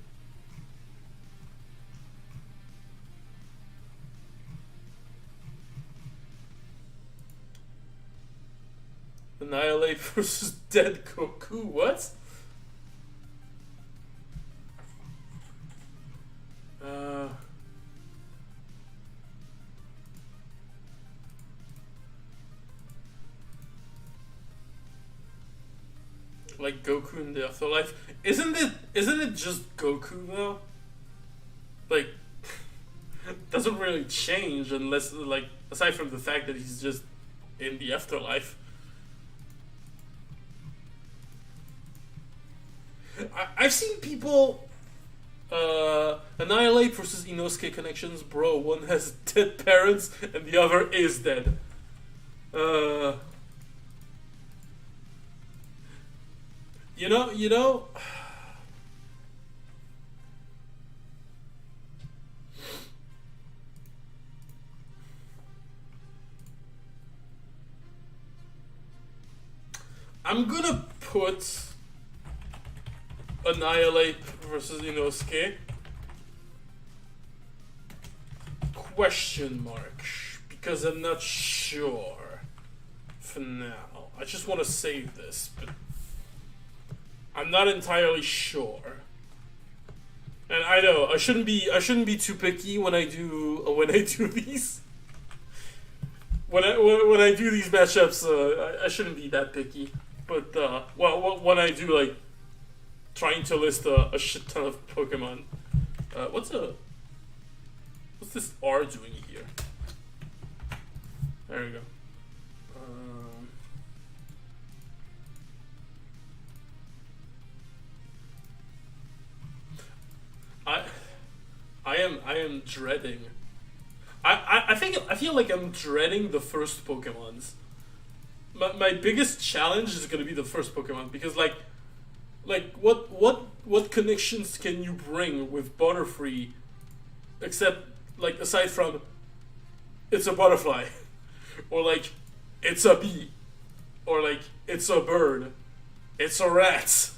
Annihilate versus Dead Goku. What? Like Goku in the afterlife. Isn't it just Goku though? Like doesn't really change unless, like, aside from the fact that he's just in the afterlife. I've seen people Annihilate versus Inosuke connections, bro. One has dead parents and the other is dead. You know. I'm gonna put Annihilate versus Inosuke. Question mark. Because I'm not sure for now. I just want to save this, but I'm not entirely sure. And I know I shouldn't be too picky when I do these. When I do these matchups, I shouldn't be that picky. But when I do, like, trying to list a shit ton of Pokemon, what's this R doing here? There we go. I am dreading. I feel like I'm dreading the first Pokemons. My biggest challenge is gonna be the first Pokemon, because like what connections can you bring with Butterfree, except, like, aside from it's a butterfly, or like it's a bee, or like it's a bird, it's a rat.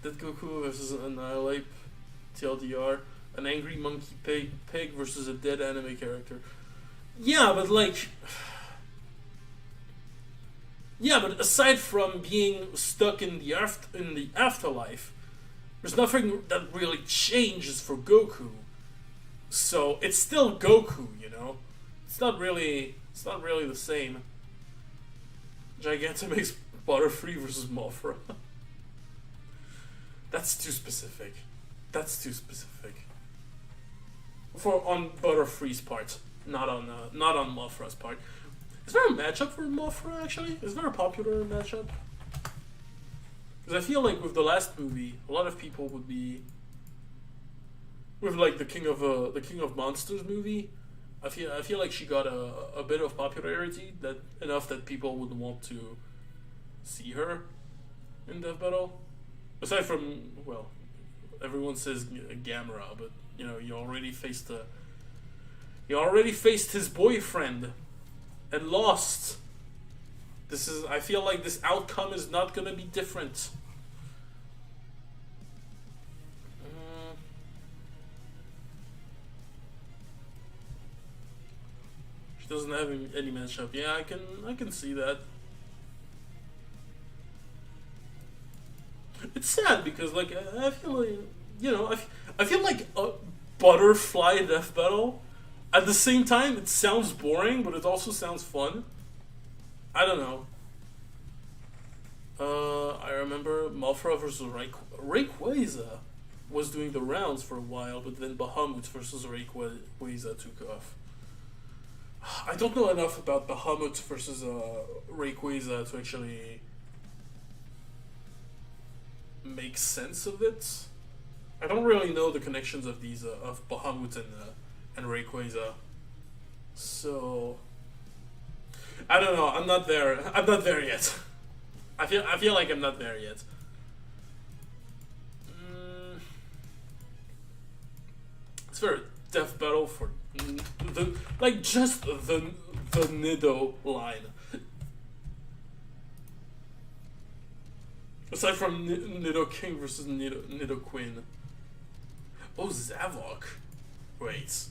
Dead Goku versus Annihilate, TLDR, an angry monkey pig versus a dead anime character. Yeah, but like, yeah, but aside from being stuck in the afterlife, there's nothing that really changes for Goku. So it's still Goku, you know. It's not really the same. Gigantamax Butterfree versus Mothra. That's too specific. On Butterfree's part, not on Mothra's part. Is there a matchup for Mothra, actually? Is there a popular matchup? Because I feel like with the last movie, a lot of people would be with like the King of Monsters movie. I feel like she got a bit of popularity, that enough that people would want to see her in Death Battle. Aside from, well, everyone says Gamera, but you know, he already faced his boyfriend and lost. I feel like this outcome is not gonna be different. She doesn't have any matchup. Yeah, I can see that. It's sad because like I feel like, you know, I feel like a butterfly death battle. At the same time, it sounds boring, but it also sounds fun. I don't know. I remember Malfra versus Rayquaza was doing the rounds for a while, but then Bahamut versus Rayquaza took off. I don't know enough about Bahamut versus Rayquaza to actually make sense of it. I don't really know the connections of these of Bahamut and Rayquaza, so I don't know. I'm not there. I'm not there yet. I feel like I'm not there yet. It's for death battle for the like just the Nido line. Aside from Nido King versus Nido Queen. Oh, Zavok. Wait.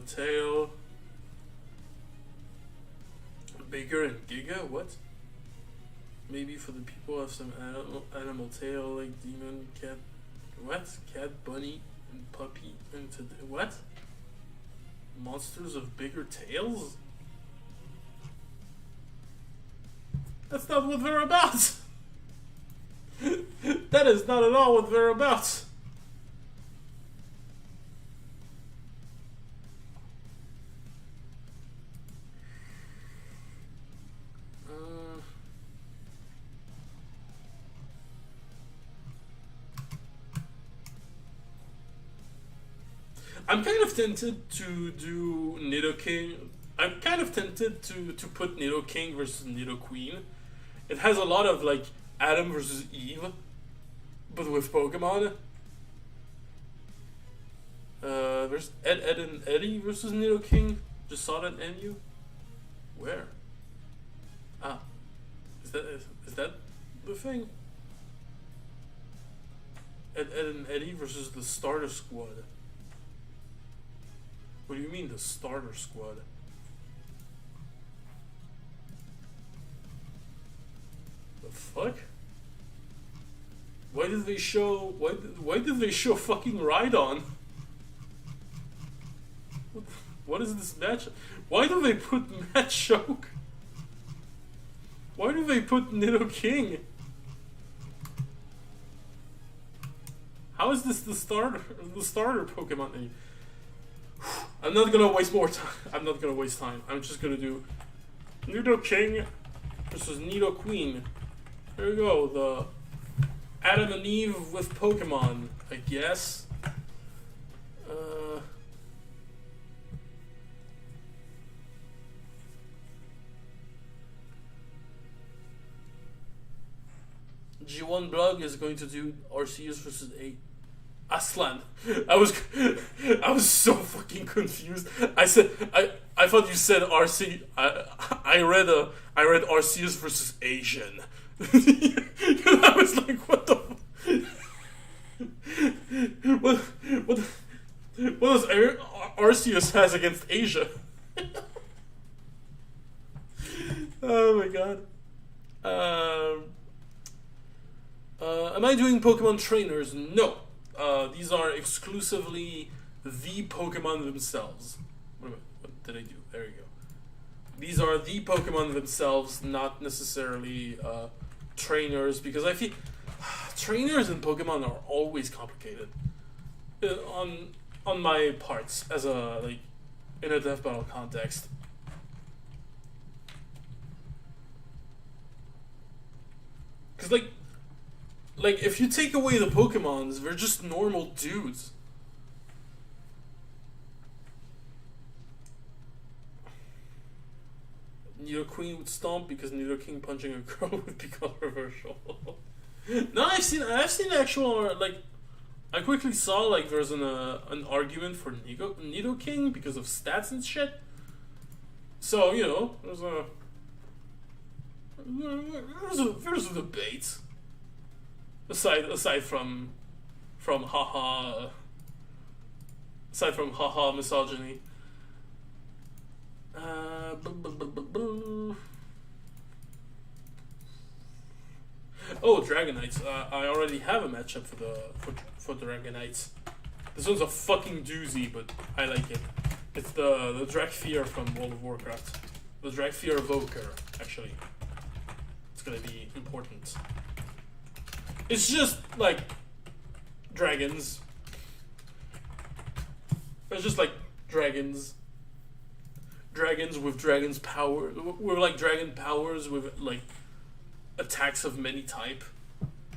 Tail. Baker and Giga? What? Maybe for the people have some animal tail like demon, cat. What? Cat, bunny, and puppy. What? Monsters of bigger tails? That's not what they're about! That is not at all what they're about! I'm kind of tempted to do Nidoking. I'm kind of tempted to put Nidoking versus Nidoqueen. It has a lot of like Adam versus Eve, but with Pokemon. There's Ed and Eddie versus Nidoking. Just saw that NU. Where? Ah, is that the thing? Ed and Eddie versus the Starter Squad. What do you mean the Starter Squad? The fuck? Why did they show? Why did they show fucking Rhydon? What is this match? Why do they put Matt Choke? Why do they put Nidoking? How is this the starter Pokemon name? I'm not gonna waste more time. I'm not gonna waste time. I'm just gonna do Nidoking versus Nidoqueen. Here we go. The Adam and Eve with Pokemon, I guess. G1 blog is going to do Arceus versus Aslan. I was so fucking confused. I thought you said RC. I read Arceus versus Asian. I was like, what the? What does Arceus has against Asia? Oh my god. Am I doing Pokemon trainers? No. These are exclusively the Pokemon themselves. What did I do? There you go. These are the Pokemon themselves, not necessarily trainers, because I feel trainers in Pokemon are always complicated. On my parts, as a like in a death battle context. Because like, if you take away the Pokemons, they're just normal dudes. Nidoqueen would stomp because Nidoking punching a girl would be controversial. No, I've seen actual, like, I quickly saw, like, there's an argument for Nidoking because of stats and shit. So, you know, there's a debate. Aside from haha misogyny. Oh, Dragonites. I already have a matchup for Dragonites. This one's a fucking doozy, but I like it. It's the Dragfear from World of Warcraft. The Dragfear Evoker, actually. It's gonna be important. It's just like dragons. It's just like dragons. Dragons with dragons power. With like dragon powers with like attacks of many types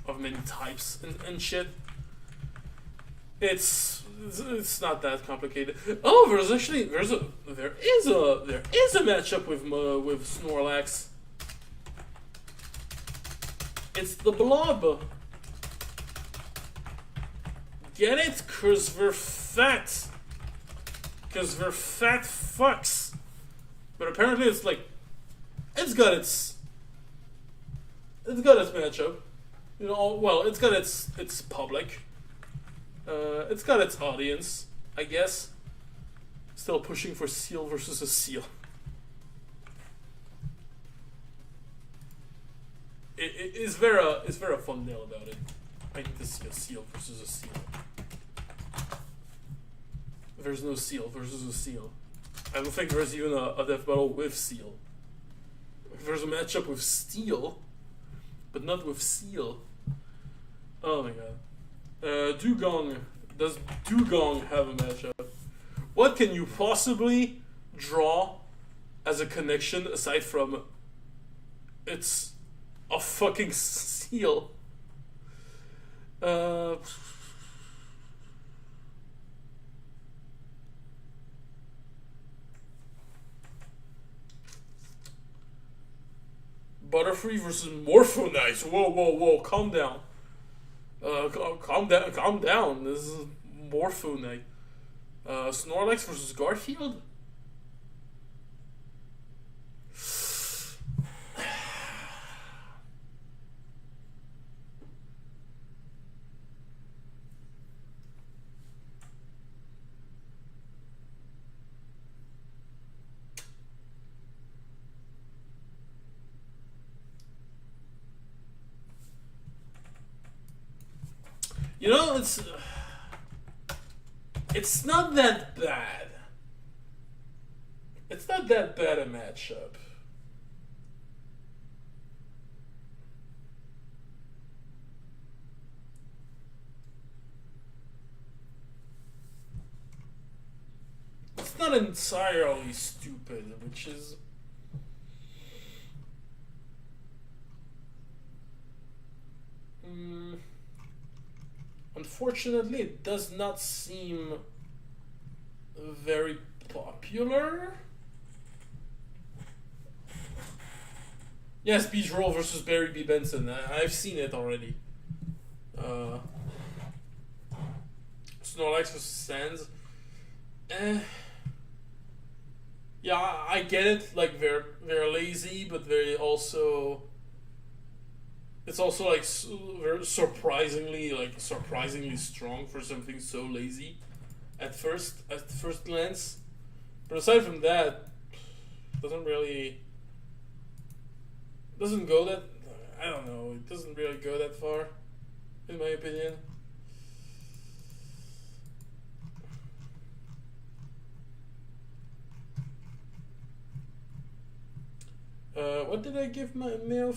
and shit. It's not that complicated. Oh, there is a matchup with Snorlax. It's the Blob. Get it? Cause they're fat. Cause they're fat fucks. But apparently it's like it's got its matchup. You know, well, it's got its public. It's got its audience, I guess. Still pushing for Seal versus a Seal. Is there a fun nail about it? I need to see a Seal versus a Seal. There's no Seal versus a Seal. I don't think there's even a death battle with Seal. There's a matchup with Steel, but not with Seal. Oh my god. Dugong. Does Dugong have a matchup? What can you possibly draw as a connection aside from it's a fucking seal? Butterfree versus Morphonites. Whoa, calm down. Calm down. This is Morphonite. Snorlax versus Garfield? You know, it's not that bad. It's not that bad a matchup. It's not entirely stupid, which is... Unfortunately, it does not seem very popular. Yes, Beach Roll versus Barry B. Benson. I've seen it already. Snorlax versus Sands. Yeah, I get it. Like they're lazy, but they also. It's also like very surprisingly strong for something so lazy at first glance. But aside from that, doesn't go that, I don't know, it doesn't really go that far, in my opinion. What did I give my mail?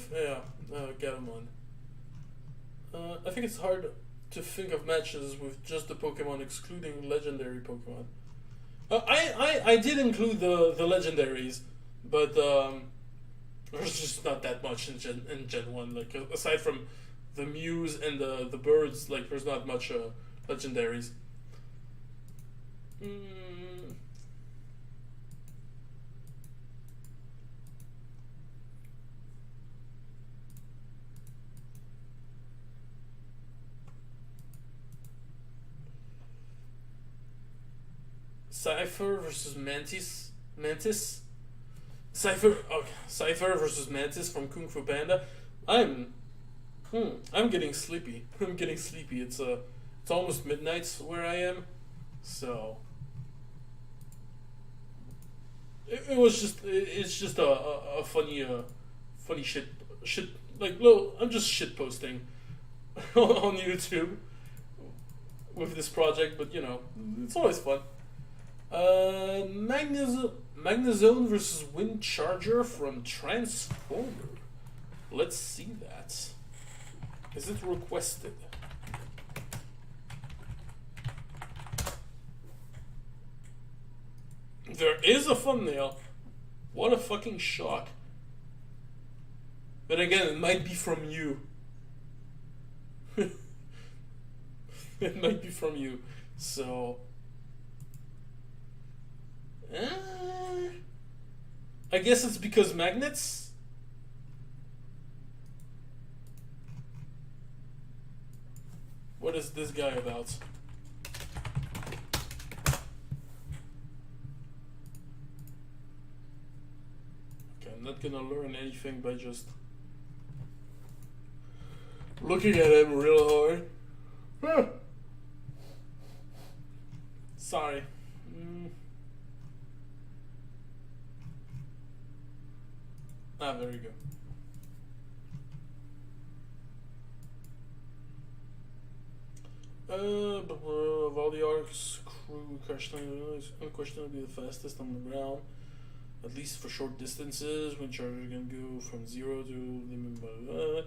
Gatomon. I think it's hard to think of matches with just the Pokemon, excluding legendary Pokemon. I did include the legendaries, but there's just not that much in Gen 1. Like aside from the Muse and the birds, like there's not much legendaries. Cypher versus Mantis. Cypher versus Mantis from Kung Fu Panda. I'm getting sleepy. I'm getting sleepy. It's almost midnight where I am, so it's just a funny shit like I'm just shit posting on YouTube with this project, but it's always fun. Magnezone versus Wind Charger from Transformer. Let's see that. Is it requested? There is a thumbnail. What a fucking shock. But again, it might be from you. It might be from you. So I guess it's because magnets? What is this guy about? Okay, I'm not gonna learn anything by just looking at him real hard. Sorry. There you go. Of all the Ark's crew, unquestionably the fastest on the ground, at least for short distances. Wind Charger can go from 0 to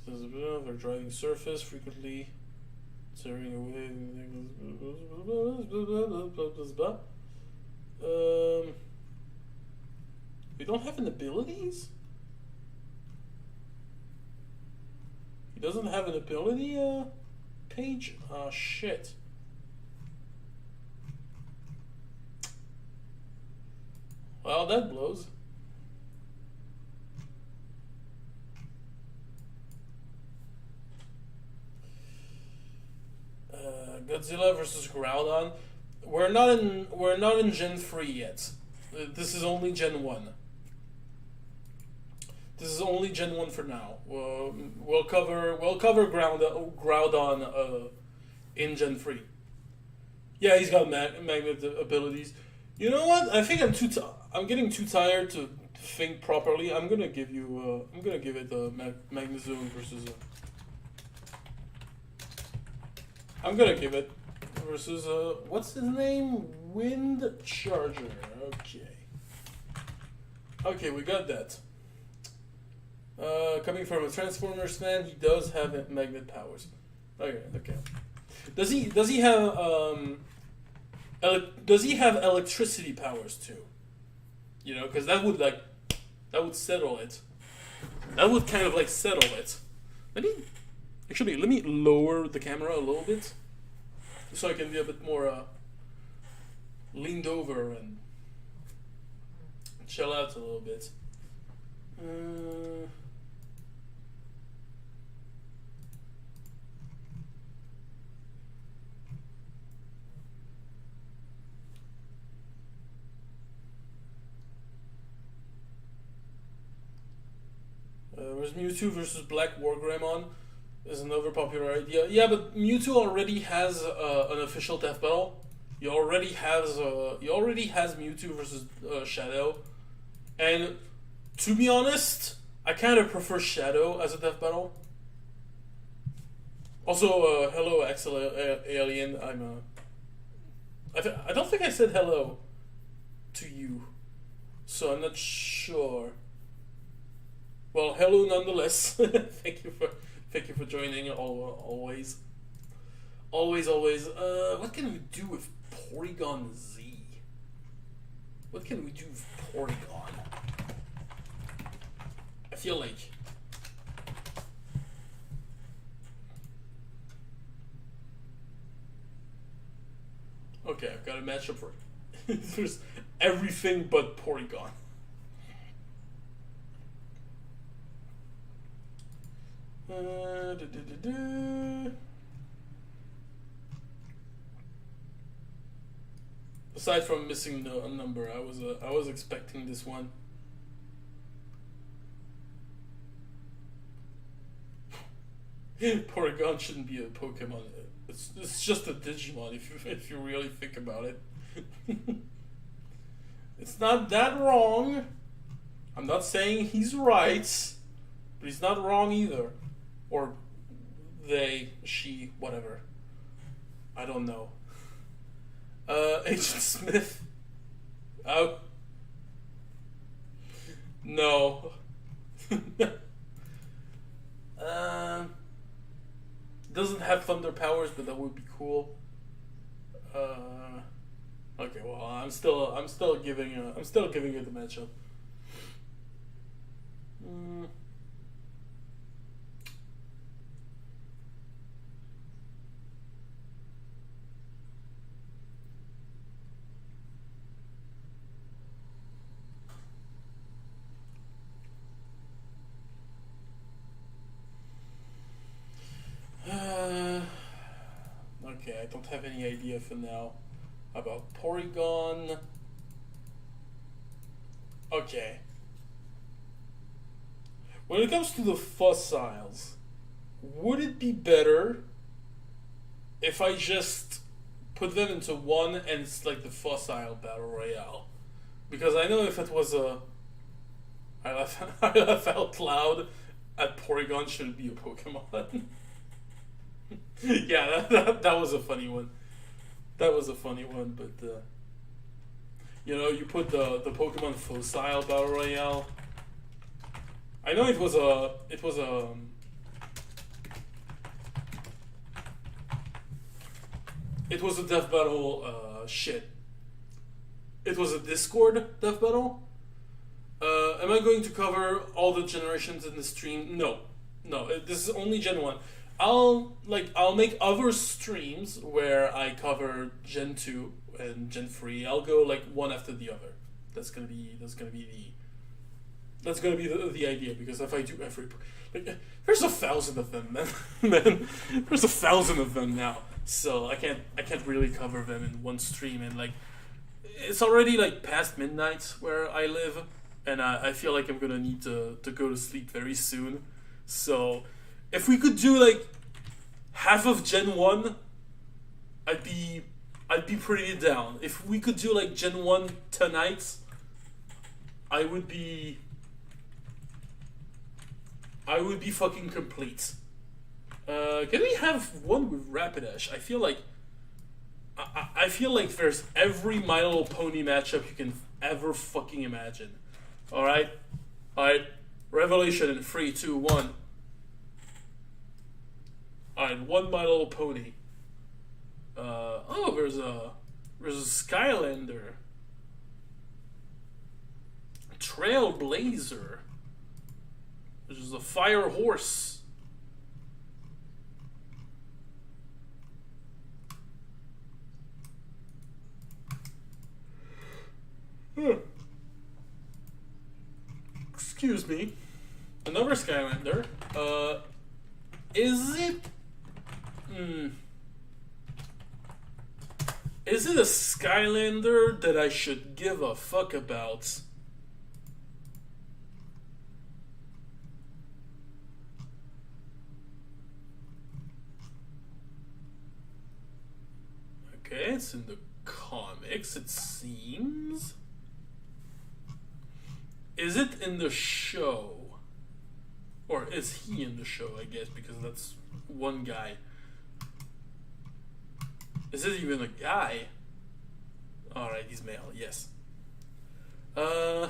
they're driving surface frequently, tearing away. We don't have an abilities? He doesn't have an ability page? Oh shit. Well, that blows. Godzilla versus Groudon. We're not in Gen 3 yet. This is only Gen 1. This is only Gen 1 for now. We'll cover Groudon in Gen 3. Yeah, he's got magnet abilities. You know what? I think I'm getting too tired to think properly. I'm gonna give it Magnezone versus. I'm gonna give it versus what's his name? Wind Charger. Okay, we got that. Coming from a Transformers fan, he does have magnet powers. Okay. Does he have electricity powers too? Because that would settle it. That would kind of like settle it. Let me lower the camera a little bit, so I can be a bit more leaned over and chill out a little bit. Whereas Mewtwo versus Black Wargreymon is another popular idea. Yeah, but Mewtwo already has an official death battle. He already has Mewtwo versus Shadow, and to be honest, I kind of prefer Shadow as a death battle. Also, hello, Axel Alien. I don't think I said hello to you, so I'm not sure. Well, hello nonetheless. Thank you for joining. Always. What can we do with Porygon Z? What can we do with Porygon? I feel like Okay, I've got a matchup for it. There's everything but Porygon. Aside from missing a number, I was expecting this one. Porygon shouldn't be a Pokemon. It's just a Digimon if you really think about it. It's not that wrong. I'm not saying he's right, but he's not wrong either. Or they, she, whatever. I don't know. Agent Smith. Oh. No. Doesn't have thunder powers, but that would be cool. Okay, well, I'm still giving it the matchup. Okay, I don't have any idea for now about Porygon. Okay. When it comes to the fossils, would it be better if I just put them into one and it's like the fossil battle royale? Because I know if it was I laugh out loud at Porygon should be a Pokemon. Yeah, that was a funny one. That was a funny one, but you put the Pokemon Fossil Battle Royale. I know it was a death battle. Shit. It was a Discord death battle. Am I going to cover all the generations in the stream? No. This is only Gen 1. I'll make other streams where I cover Gen 2 and Gen 3. I'll go like one after the other. That's gonna be the idea, because if I do every there's 1,000 of them, man. There's 1,000 of them now. So I can't really cover them in one stream, and like it's already like past midnight where I live, and I feel like I'm gonna need to go to sleep very soon. So if we could do like half of Gen 1, I'd be pretty down. If we could do like Gen 1 tonight, I would be fucking complete. Can we have one with Rapidash? I feel like there's every My Little Pony matchup you can ever fucking imagine. Alright? Revelation in 3, 2, 1. Alright, one My Little Pony. There's a Skylander. Trailblazer. There's a Fire Horse. Excuse me. Another Skylander. Is it... Is it a Skylander that I should give a fuck about? Okay, it's in the comics, it seems. Is it in the show? Or is he in the show, I guess, because that's one guy. Is it even a guy? Alright, he's male, yes. I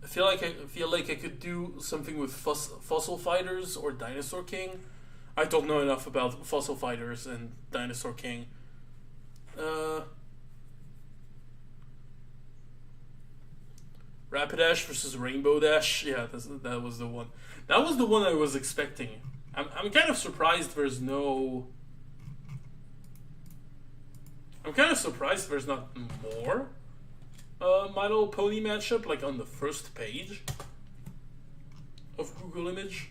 feel like I could do something with Fossil Fighters or Dinosaur King. I don't know enough about Fossil Fighters and Dinosaur King. Rapidash versus Rainbow Dash. Yeah, that was the one. That was the one I was expecting. I'm kind of surprised there's no I'm kind of surprised there's not more My Little Pony matchup, like on the first page of Google Image.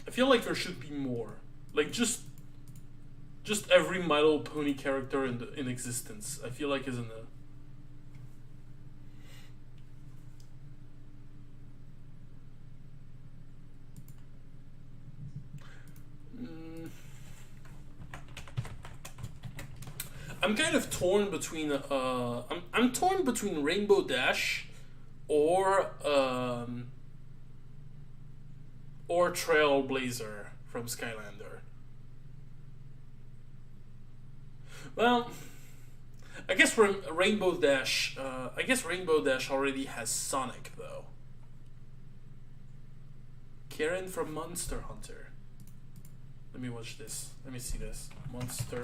I feel like there should be more. Like just every My Little Pony character in existence, I feel like is in the. I'm kind of torn between I'm torn between Rainbow Dash or Trailblazer from Skylander. Well, I guess Rainbow Dash already has Sonic though. Karen from Monster Hunter. Let me watch this. Let me see this. Monster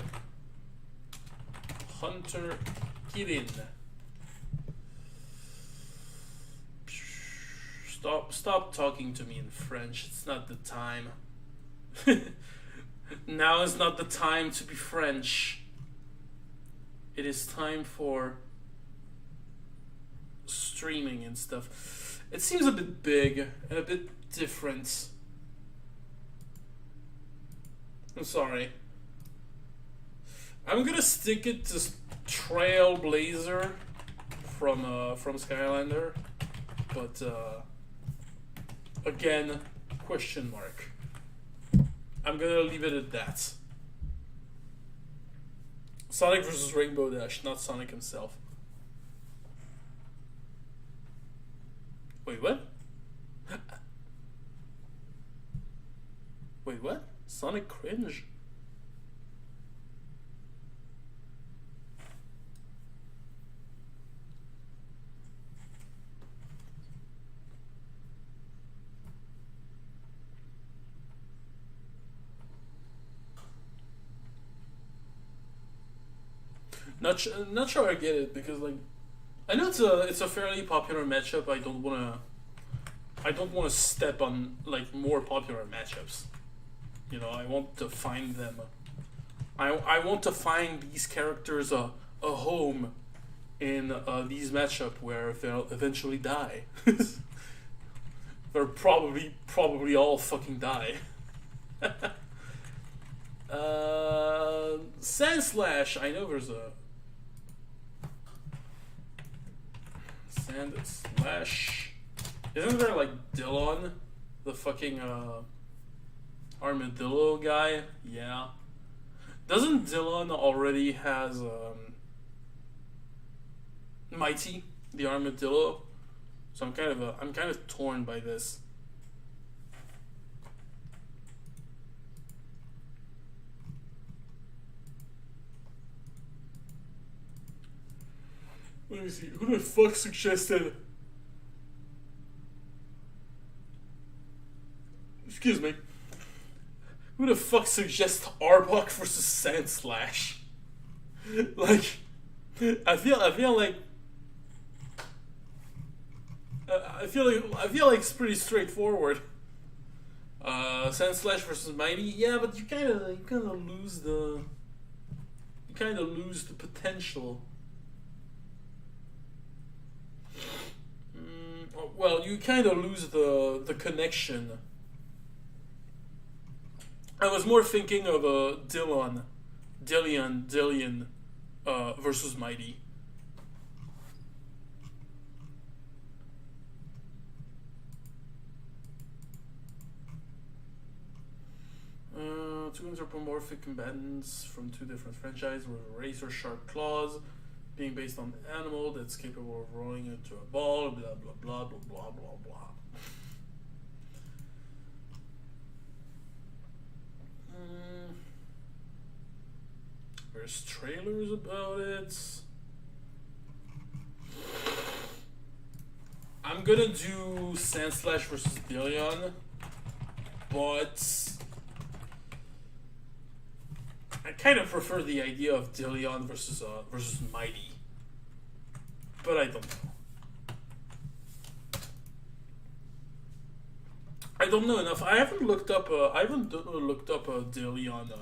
Hunter Kirin. Stop talking to me in French. It's not the time. Now is not the time to be French. It is time for streaming and stuff. It seems a bit big and a bit different. I'm sorry. I'm gonna stick it to Trailblazer from Skylander, but again, question mark. I'm gonna leave it at that. Sonic versus Rainbow Dash, not Sonic himself. Wait, what? Wait, what? Sonic cringe? Not sure I get it, because like I know it's a fairly popular matchup. I don't wanna step on like more popular matchups. You know, I want to find them. I want to find these characters a home in these matchup where they'll eventually die. They'll probably all fucking die. Sandslash. I know there's a Sandslash. Isn't there like Dillon, the fucking armadillo guy? Yeah. Doesn't Dillon already has Mighty, the armadillo? So I'm kind of torn by this. Let me see. Who the fuck suggested? Excuse me. Who the fuck suggests Arbok versus Sandslash? Like, I feel like it's pretty straightforward. Sandslash versus Mighty, yeah, but you kind of lose the potential. Well, you kind of lose the connection. I was more thinking of Dillion versus Mighty. Two anthropomorphic combatants from two different franchises with razor sharp claws, being based on an animal that's capable of rolling into a ball, blah blah blah blah blah blah blah. There's trailers about it. I'm gonna do Sandslash versus Dillion, but I kind of prefer the idea of Dillion versus Mighty, but I don't know. I don't know enough. I haven't looked up Dillion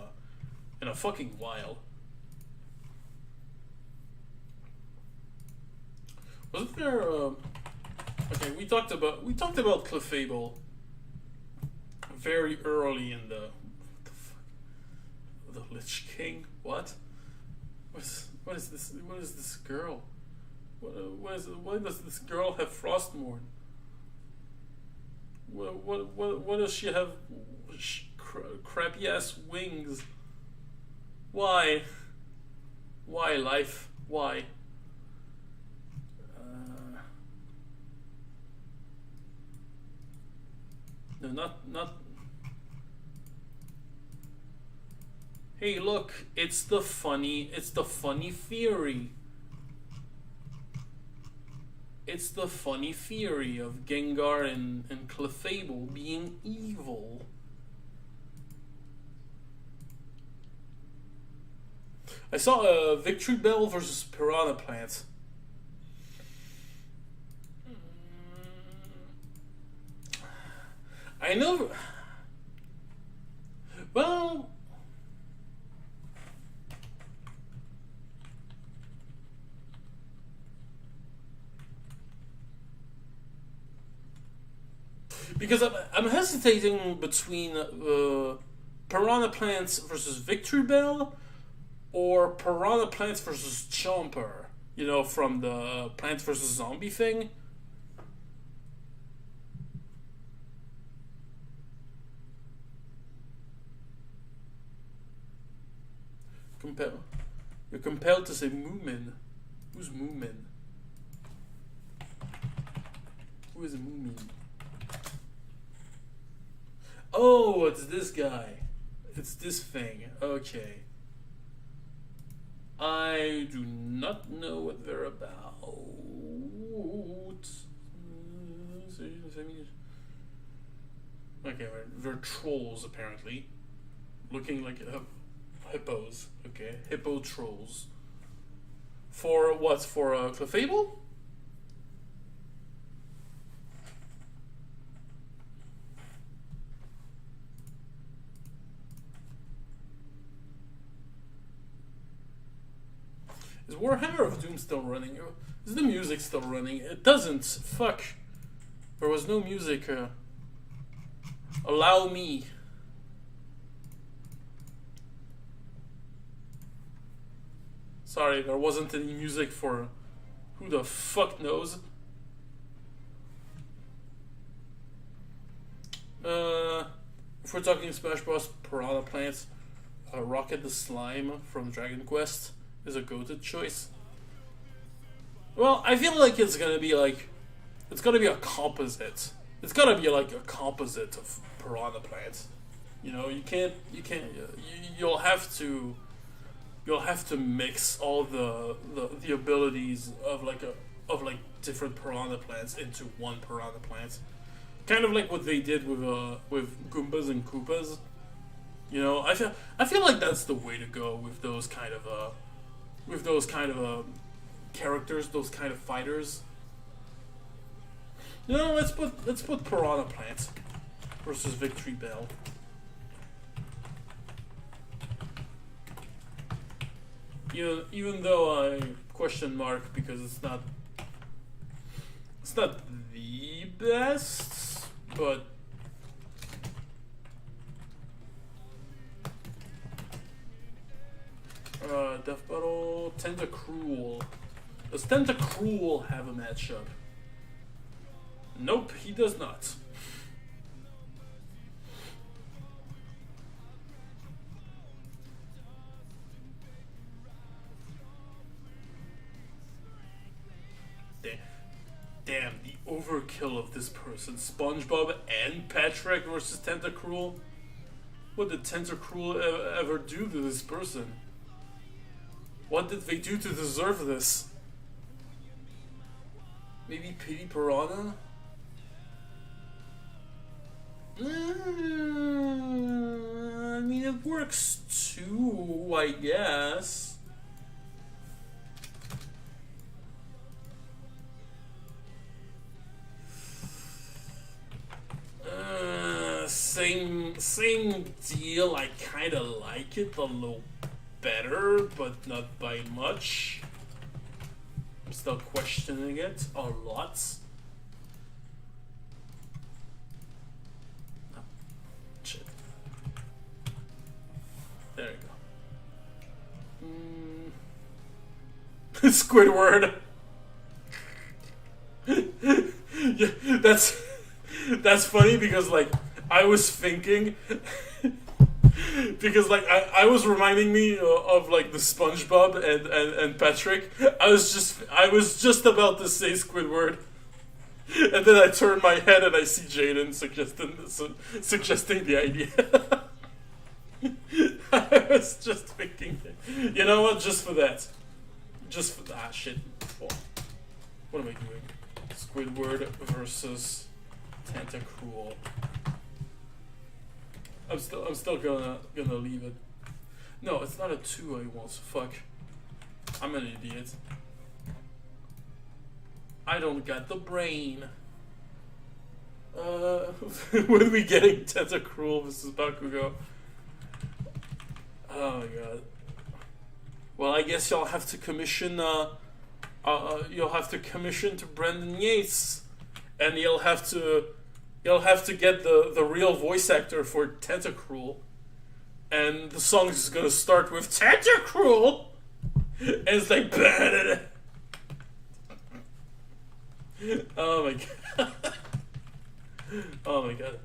in a fucking while. Wasn't there? Okay, we talked about Clefable very early in the Lich King. What? What is this? What is this girl? Why does this girl have Frostmourne? What does she have? Crappy ass wings. Why? Why life? Why? No, not. Hey, look! It's the funny theory. It's the funny theory of Gengar and Clefable being evil. I saw a Victory Bell versus Piranha Plant. I know. Well, because I'm hesitating between Piranha Plants versus Victory Bell or Piranha Plants versus Chomper. You know, from the Plants vs. Zombie thing. You're compelled to say Moomin. Who's Moomin? Who is Moomin? Oh, it's this guy. It's this thing. Okay. I do not know what they're about. Okay, they're trolls apparently. Looking like hippos. Okay, hippo trolls. For what? For a Clefable? Is Warhammer of Doom still running? Is the music still running? It doesn't. Fuck. There was no music. Allow me. Sorry, there wasn't any music for who the fuck knows. If we're talking Smash Bros. Piranha Plants, Rocket the Slime from Dragon Quest is a goated choice. Well, I feel like it's gonna be a composite. It's gotta be like a composite of Piranha Plants. You know, you'll have to mix all the abilities of different Piranha Plants into one Piranha Plant. Kind of like what they did with Goombas and Koopas. You know, I feel like that's the way to go with those kind of characters, those kind of fighters. You know, let's put Piranha Plant versus Victory Bell. You know, even though I question mark because it's not the best, but Death Battle, Tentacruel. Does Tentacruel have a matchup? Nope, he does not. Damn, the overkill of this person. SpongeBob and Patrick versus Tentacruel? What did Tentacruel ever do to this person? What did they do to deserve this? Maybe Pity Piranha? I mean, it works too, I guess. Same deal. I kind of like it a little better, but not by much. still questioning it a lot. Oh, shit. There you go. Squidward. Yeah, that's funny because like I was thinking because like I was reminding me of like the SpongeBob and Patrick. I was just about to say Squidward, and then I turn my head and I see Jaden suggesting the idea. I was just thinking, you know what? Just for that, shit. Oh, what am I doing? Squidward versus Tentacruel. I'm still gonna leave it. No, it's not a 2 I want. Fuck. I'm an idiot. I don't got the brain. When are we getting Tentacruel versus Bakugo? Oh my god. Well, I guess y'all have to commission. You'll have to commission to Brendan Yates, and you'll have to get the real voice actor for Tentacruel, and the song is gonna start with Tentacruel, and it's like oh my god. Oh my god.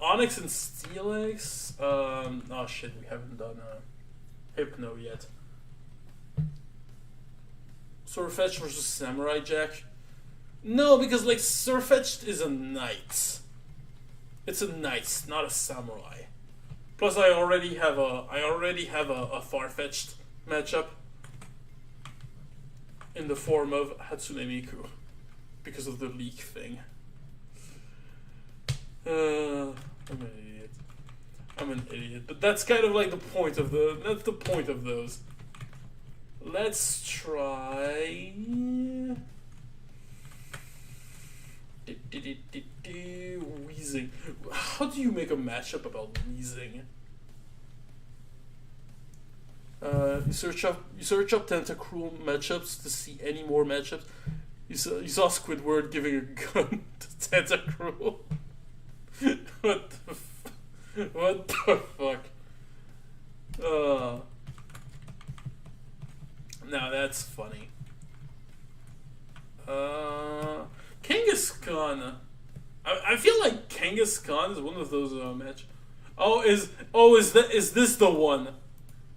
Onyx and Steelix. Oh shit, we haven't done Hypno yet. Surfetched versus Samurai Jack. No, because like Surfetched is a knight. It's a knight, not a samurai. Plus, I already have a Farfetch'd matchup in the form of Hatsune Miku because of the leak thing. I'm an idiot. But that's kind of like the point of those. Let's try. Wheezing. How do you make a matchup about wheezing? You search up Tentacruel matchups to see any more matchups. You saw Squidward giving a gun to Tentacruel. What the fuck? Now that's funny. Kangaskhan. I feel like Kangaskhan is one of those match. Is this the one?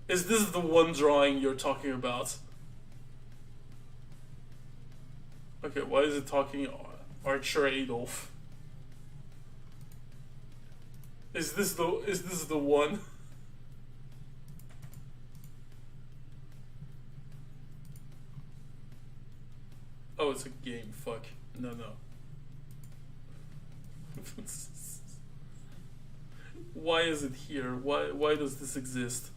Is this the one drawing you're talking about? Okay, why is it talking Archer Adolf? Is this the one? Oh, it's a game. Fuck. No. Why is it here? Why does this exist?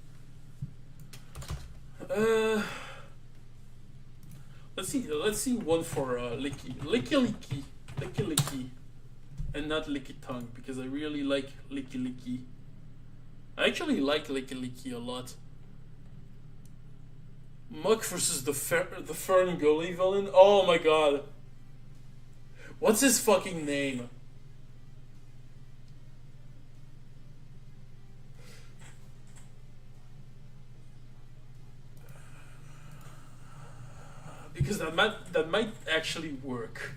Let's see one for Licky, and not Licky Tongue, because I really like Licky. I actually like Licky a lot. Muck versus the Fern Gully villain. Oh my god. What's his fucking name? Because that might actually work.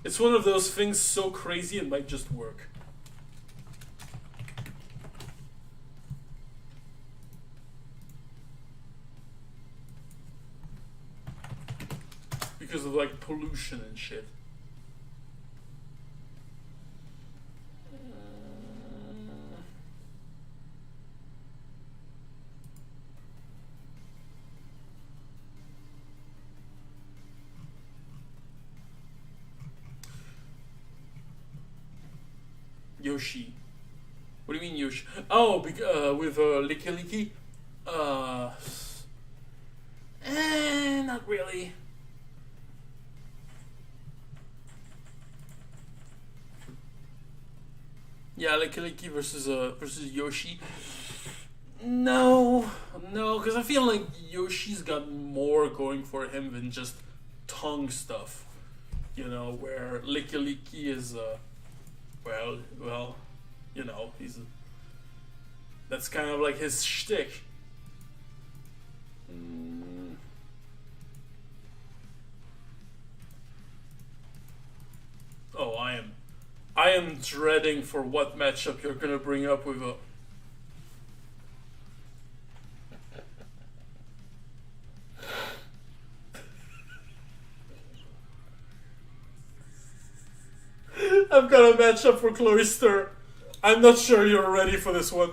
It's one of those things so crazy it might just work. Because of like pollution and shit. Yoshi. What do you mean Yoshi? Oh, with Licky. Not really. Yeah, Licky versus Yoshi. No, no, because I feel like Yoshi's got more going for him than just tongue stuff. You know, where Licky Licky is, well, you know, that's kind of like his shtick. Oh, I am dreading for what matchup you're gonna bring up with a. I've got a matchup for Cloyster. I'm not sure you're ready for this one.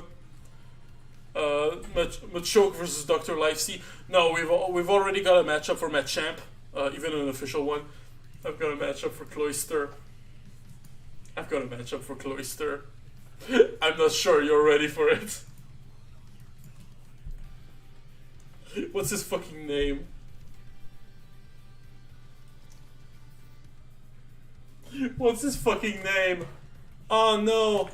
Machoke versus Dr. Livesey. No, we've already got a matchup for Machamp, even an official one. I've got a matchup for Cloyster. I'm not sure you're ready for it. What's his fucking name? What's his fucking name? Oh no.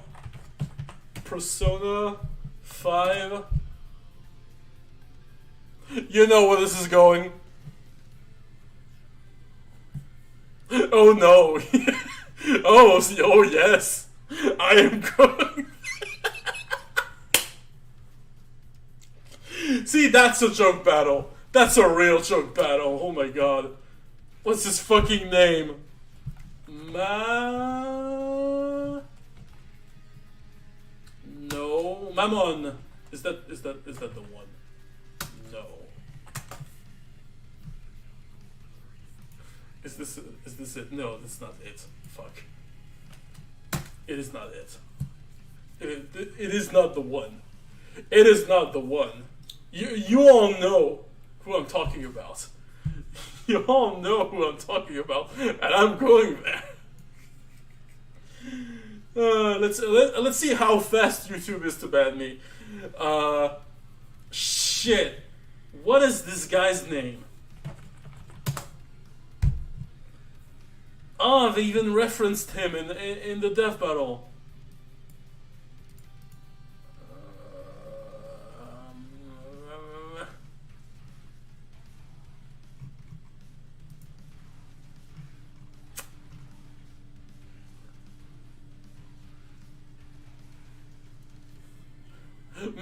Persona 5. You know where this is going. Oh no. Oh yes. I am going. See, that's a joke battle. That's a real joke battle. Oh my god. What's his fucking name? No, Mammon. Is that the one? No. Is this it? No, that's not it. Fuck. It is not it. It is not the one. It is not the one. You all know who I'm talking about. You all know who I'm talking about, and I'm going there. Let's see how fast YouTube is to ban me. Shit. What is this guy's name? Oh, they even referenced him in the death battle.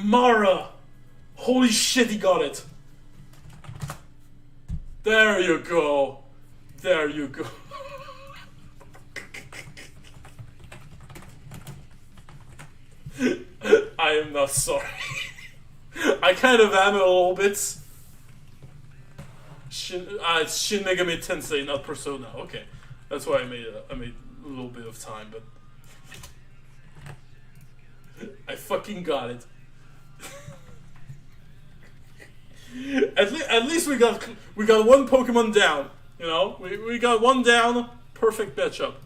Mara! Holy shit, he got it! There you go. There you go. I am not sorry. I kind of am a little bit. It's Shin Megami Tensei, not Persona. Okay, that's why I made a little bit of time, but I fucking got it. At least we got one Pokemon down. You know, we got one down. Perfect matchup.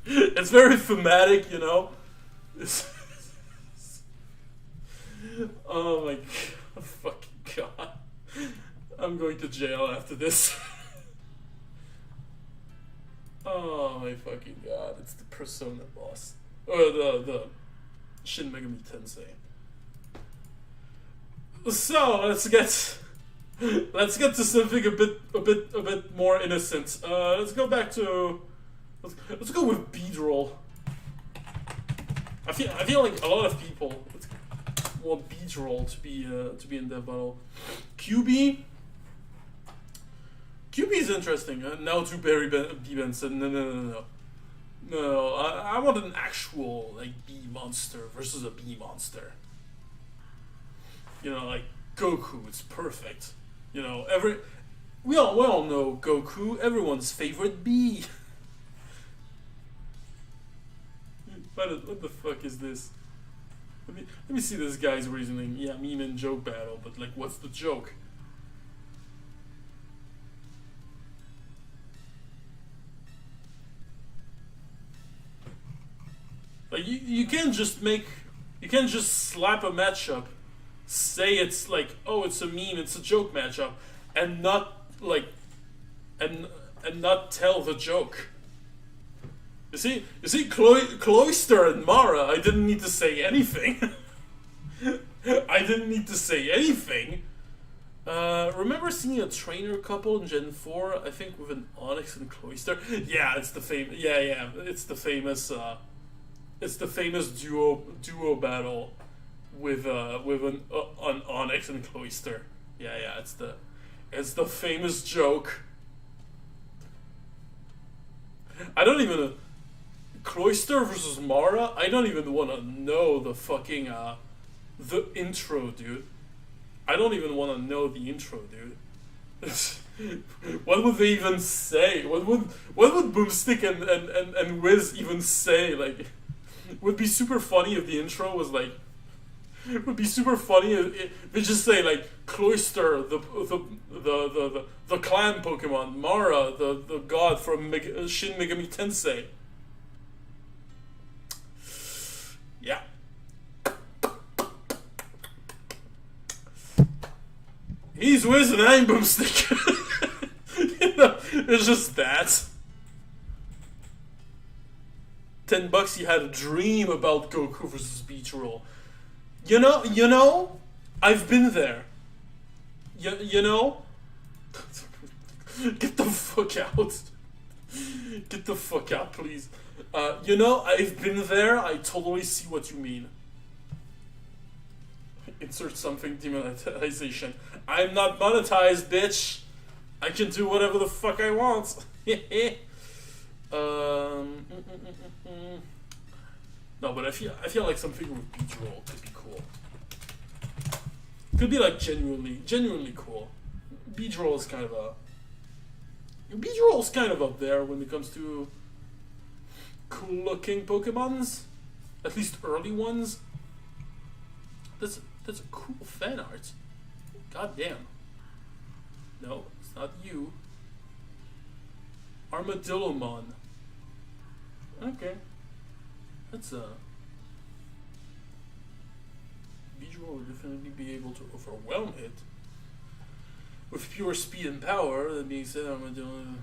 It's very thematic, you know. Oh my god, fucking god. I'm going to jail after this. Oh my fucking god, it's the Persona boss. Or the Shin Megami Tensei. So let's get to something a bit more innocent. Let's go back to let's go with Beedrill. I feel like a lot of people want Beedrill to be in that battle. QB is interesting. Now to Barry B. Benson. No. I want an actual like bee monster versus a bee monster. You know, like Goku. It's perfect. You know, we all know Goku, everyone's favorite bee. What the fuck is this? Let me see this guy's reasoning. Yeah, meme and joke battle, but like, what's the joke? Like, you can't just slap a matchup, say it's like, oh, it's a meme, it's a joke matchup, and not like, and not tell the joke. You see, Cloyster and Mara, I didn't need to say anything. I didn't need to say anything. Remember seeing a trainer couple in Gen 4? I think with an Onyx and Cloyster. Yeah, it's the it's the famous. It's the famous duo battle with an Onyx and Cloyster. Yeah, it's the famous joke. I don't even Cloyster versus Mara. I don't even want to know the fucking the intro, dude. I don't even want to know the intro, dude. What would they even say? What would Boomstick and Wiz even say? Like, it would be super funny if the intro was like. It would be super funny if they just say like Cloyster, the clan Pokemon, Mara, the god from Shin Megami Tensei. Yeah. He's Wiz and I'm Boomstick. You know, it's just that. $10 you had a dream about Goku versus Beach Roll. You know, I've been there. You know? Get the fuck out. Get the fuck out, please. You know, I've been there. I totally see what you mean. Insert something demonetization. I'm not monetized, bitch. I can do whatever the fuck I want. No, but I feel like something with Beach Roll could be cool. Could be like genuinely cool. Beach Roll is kind of up there when it comes to cool looking Pokemons. At least early ones. That's a cool fan art. God damn. No, it's not you. Armadillomon. Okay. That's Beedrill will definitely be able to overwhelm it. With pure speed and power, that being said, Armadillo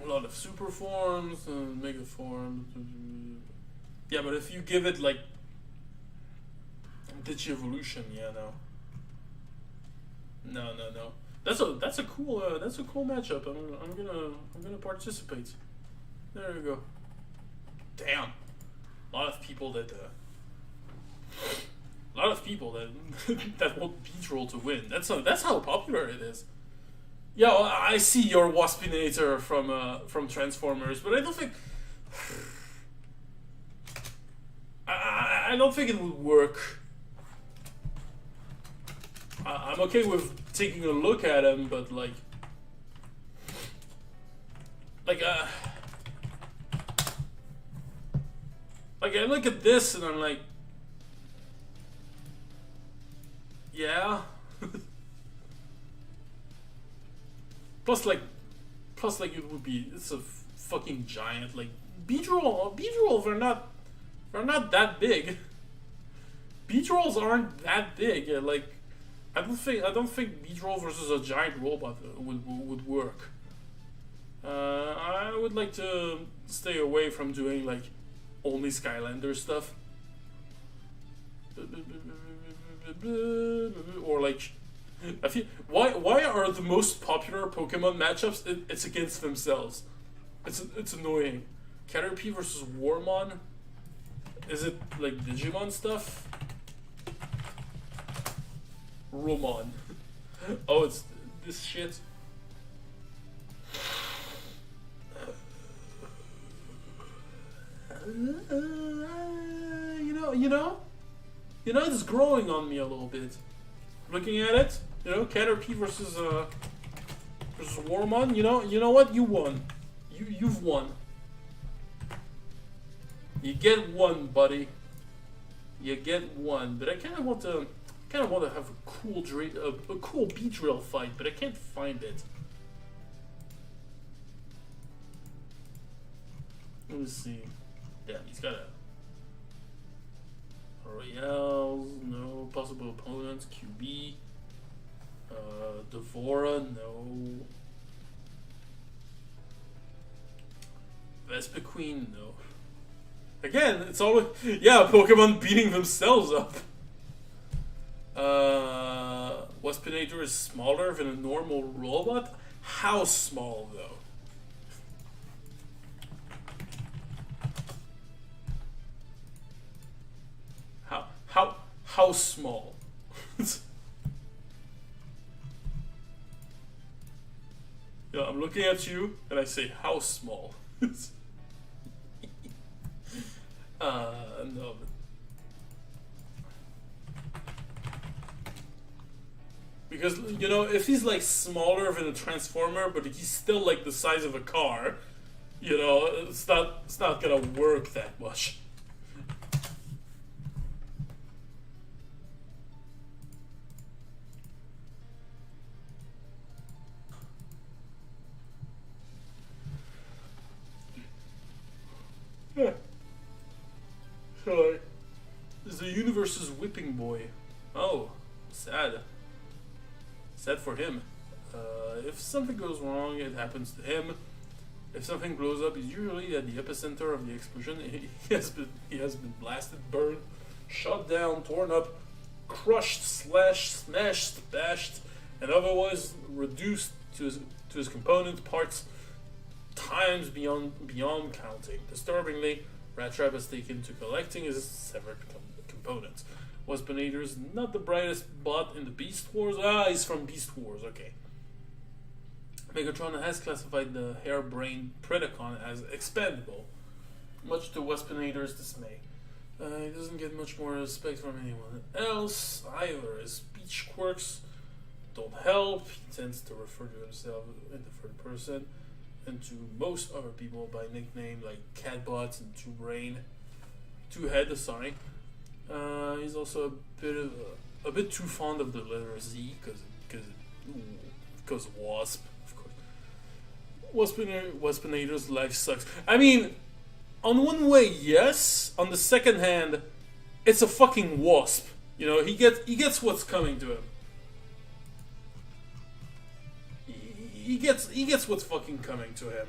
a lot of super forms and mega forms. Yeah, but if you give it like Digivolution, yeah, no. That's a cool matchup. I'm gonna participate. There you go. Damn, a lot of people that that want Beedrill to win. That's how popular it is. Yeah, well, I see your Waspinator from Transformers, but I don't think I don't think it would work. I'm okay with taking a look at him, but like I look at this and I'm like, yeah. Plus like it would be, it's a fucking giant. Like Beedrill, they're not that big. Beedrills aren't that big. Like I don't think Beedrill versus a giant robot would work. I would like to stay away from doing like only Skylander stuff. Or like, I feel why are the most popular Pokemon matchups? It's against themselves. It's annoying. Caterpie versus Warmon. Is it like Digimon stuff? Romon. Oh, it's this shit. You know, it's growing on me a little bit. Looking at it, you know, Caterpie versus Warmon. You know what? You won. You've won. You get one, buddy. You get one. But I kind of want to have a cool Beedrill fight, but I can't find it. Let me see. Damn, he's got a Royales, no. Possible opponents, QB. Devora, no. Vespiquen, no. Again, it's always, yeah, Pokemon beating themselves up. Waspinator is smaller than a normal robot. How small though? How small? Yeah, I'm looking at you and I say, how small? No. Because, you know, if he's like smaller than a transformer, but he's still like the size of a car, you know, it's not gonna work that much. Yeah. So, is the universe's whipping boy. Oh, sad. Sad for him. If something goes wrong, it happens to him. If something blows up, he's usually at the epicenter of the explosion. He has been blasted, burned, shot down, torn up, crushed, slashed, smashed, bashed, and otherwise reduced to his component parts times beyond counting. Disturbingly, Rat Trap has taken to collecting his severed components. Waspinator's not the brightest bot in the Beast Wars. Ah, he's from Beast Wars, okay. Megatron has classified the harebrained Predacon as expendable, much to Waspinator's dismay. He doesn't get much more respect from anyone else either. His speech quirks don't help. He tends to refer to himself in the third person and to most other people by nickname like Catbot and Two Head. Sorry. He's also a bit too fond of the letter Z because Wasp, of course. Waspinator's life sucks. I mean, on one way, yes. On the second hand, it's a fucking wasp. You know, he gets what's coming to him. He gets what's fucking coming to him.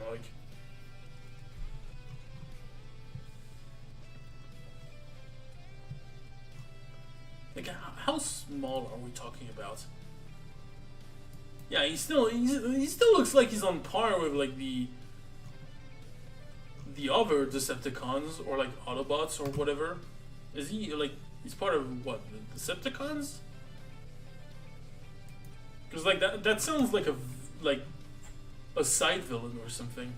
Like how small are we talking about? Yeah, he still looks like he's on par with like the other Decepticons or like Autobots or whatever. Is he like he's part of what, the Decepticons? Because like that sounds like a side villain or something.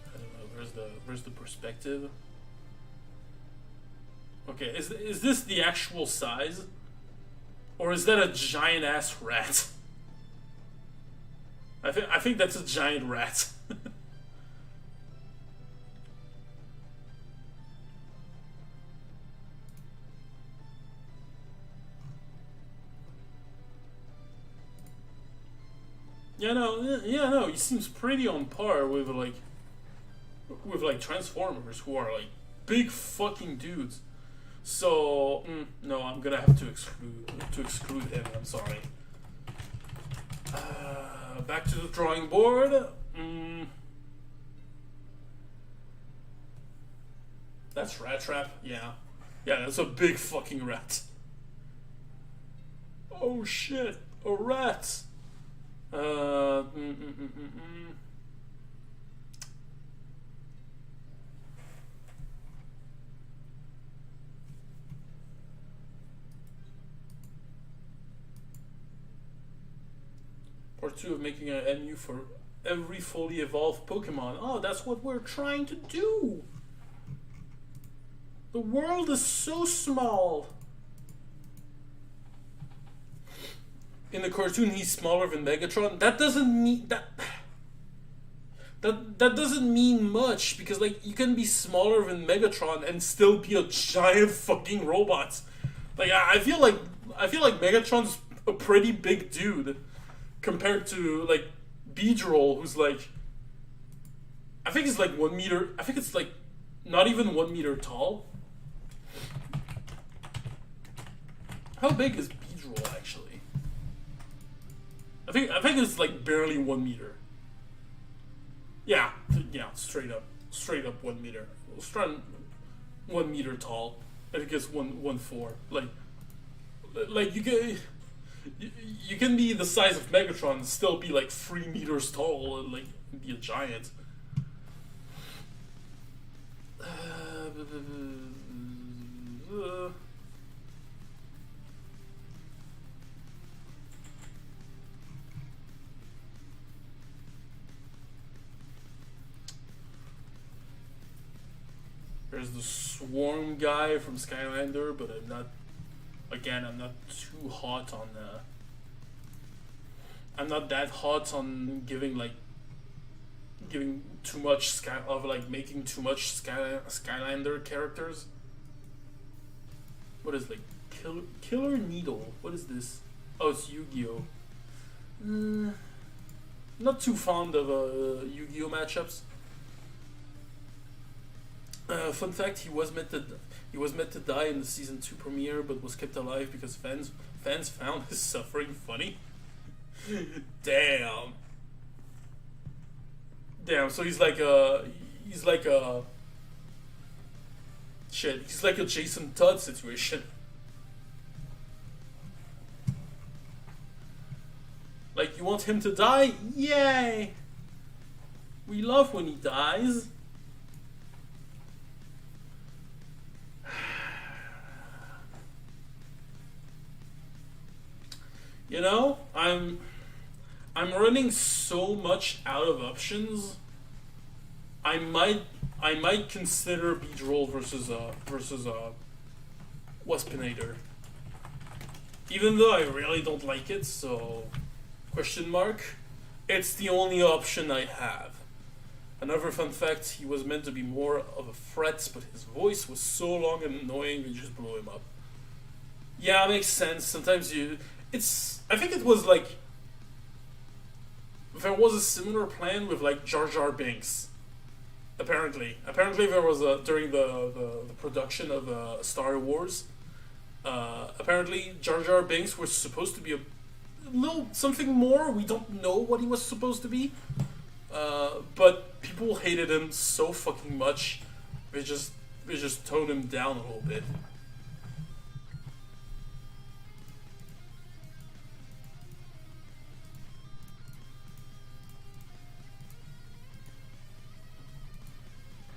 I don't know. Where's the perspective? Okay, is this the actual size, or is that a giant ass rat? I think that's a giant rat. Yeah, no, he seems pretty on par with Transformers, who are like big fucking dudes. So no, I'm gonna have to exclude him. I'm sorry. Back to the drawing board. That's Rat Trap. Yeah, that's a big fucking rat. Oh shit, a rat. Part 2 of making an MU for every fully evolved Pokemon. Oh, that's what we're trying to do. The world is so small. In the cartoon, he's smaller than Megatron. That doesn't mean that doesn't mean much, because like you can be smaller than Megatron and still be a giant fucking robot. Like I feel like Megatron's a pretty big dude compared to like Beedrill, who's like, I think it's like 1 meter. I think it's like not even 1 meter tall. How big is Beedrill actually? I think it's like barely 1 meter. Yeah, yeah, straight up 1 meter. Strong 1 meter tall, and it gets 1 4. Like you can be the size of Megatron and still be like 3 meters tall, and like be a giant. There's the Swarm guy from Skylander, but I'm not. Again, I'm not too hot on. I'm not that hot on giving too much making too much Skylander characters. What is like Killer Needle? What is this? Oh, it's Yu-Gi-Oh. Not too fond of Yu-Gi-Oh matchups. Fun fact: he was meant to die in the season 2 premiere, but was kept alive because fans found his suffering funny. Damn. So he's like a shit. He's like a Jason Todd situation. Like, you want him to die? Yay! We love when he dies. You know, I'm running so much out of options. I might consider Beedrill versus Waspinator. Even though I really don't like it, so question mark. It's the only option I have. Another fun fact, he was meant to be more of a threat, but his voice was so long and annoying they just blew him up. Yeah, makes sense. Sometimes I think it was like there was a similar plan with like Jar Jar Binks. Apparently there was during the production of Star Wars. Apparently Jar Jar Binks was supposed to be a little something more. We don't know what he was supposed to be, but people hated him so fucking much. They just toned him down a little bit.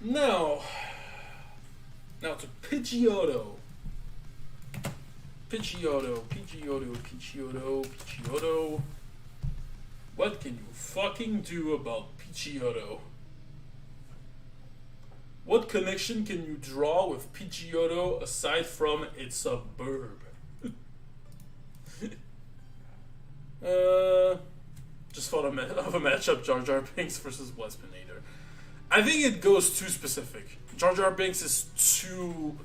Now to Pidgeotto. What can you fucking do about Pidgeotto? What connection can you draw with Pidgeotto aside from it's a burb? Just thought of a matchup: Jar Jar Binks versus Waspinator. I think it goes too specific. Jar Jar Binks is too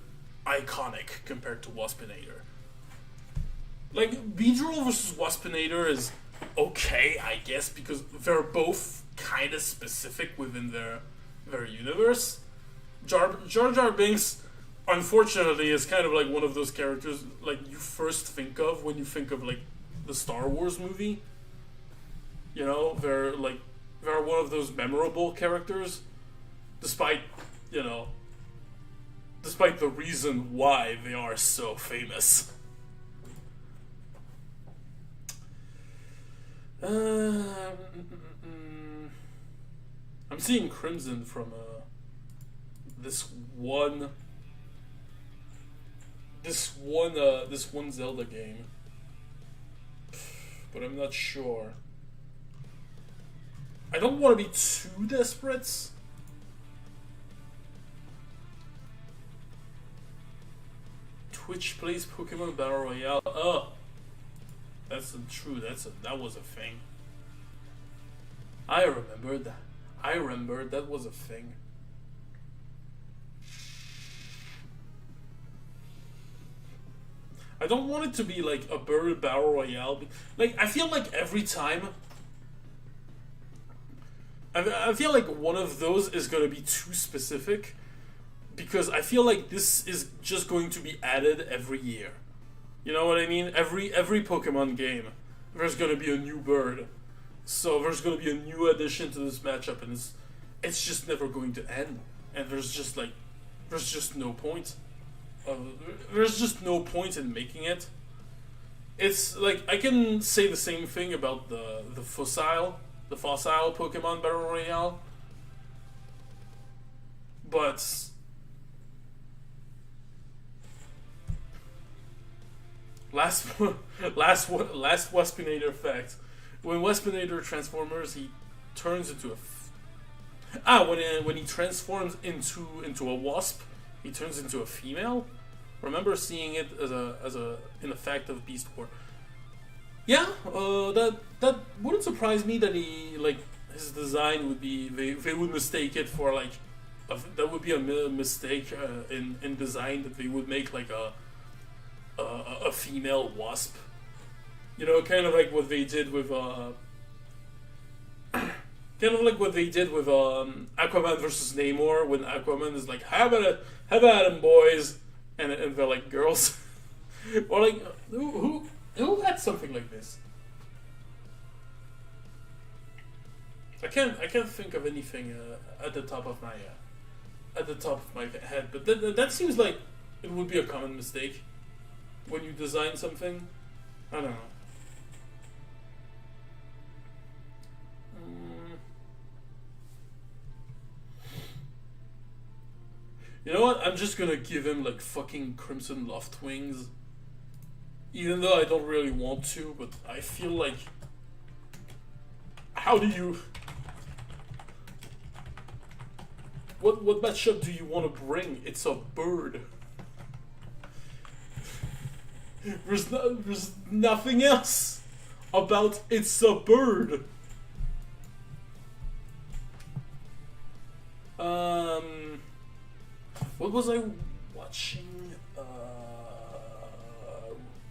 iconic compared to Waspinator. Like, Beedrill versus Waspinator is okay, I guess, because they're both kind of specific within their universe. Jar Jar Binks, unfortunately, is kind of like one of those characters like you first think of when you think of like the Star Wars movie. You know, they're one of those memorable characters, despite the reason why they are so famous. I'm seeing Crimson from this one Zelda game, but I'm not sure. I don't want to be too desperate. Twitch plays Pokemon Battle Royale. Oh, that's true. That was a thing. I remember that was a thing. I don't want it to be like a bird battle royale. Like, I feel like every time, I feel like one of those is going to be too specific, because I feel like this is just going to be added every year. You know what I mean? Every Pokemon game, there's going to be a new bird. So there's going to be a new addition to this matchup, and it's just never going to end, and there's just like, there's just no point. There's just no point in making it. It's like I can say the same thing about the fossil Pokemon Battle Royale, but last Waspinator fact: when Waspinator transformers, he turns into when he transforms into a wasp, he turns into a female. Remember seeing it as an effect of Beast War. Yeah, that wouldn't surprise me that his design would be they would mistake it for like that would be a mistake in design, that they would make like a female wasp. You know, kind of like what they did with Aquaman versus Namor, when Aquaman is like, "How about him, boys?" and they're like girls. Or like who had something like this? I can't think of anything at the top of my head, but that seems like it would be a common mistake when you design something. I don't know. You know what? I'm just gonna give him like fucking Crimson Loft Wings. Even though I don't really want to, but I feel like... How do you... What matchup do you want to bring? It's a bird. There's nothing else about it's a bird. What was I watching?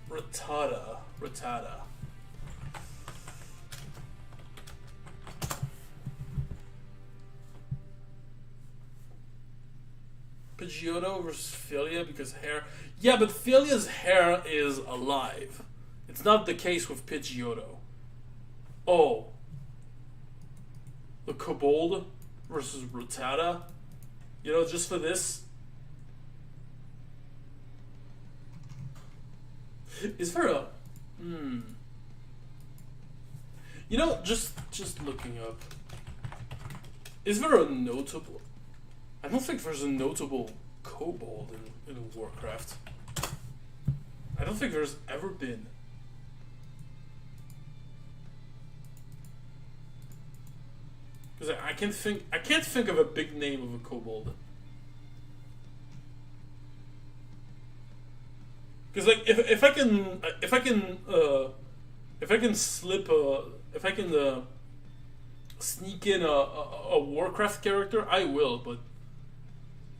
Rattata. Pidgeotto versus Philia because hair. Yeah, but Philia's hair is alive. It's not the case with Pidgeotto. Oh. The Kobold versus Rattata. You know, just for this. Is there a... You know, just looking up. Is there a notable... I don't think there's a notable kobold in Warcraft. I don't think there's ever been. Because I can't think of a big name of a kobold. Because like if I can sneak in a Warcraft character, I will, but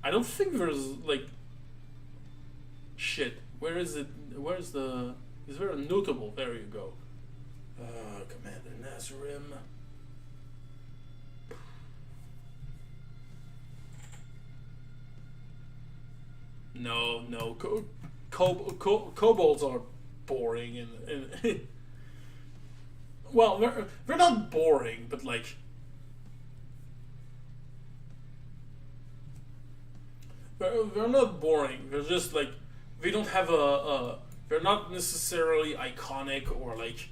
I don't think there's like shit. Where is it? Is there a notable? There you go. Commander Nazarim. No. Kobolds are boring and well, they're not boring, but like they're not boring. They're just like they don't have they're not necessarily iconic or like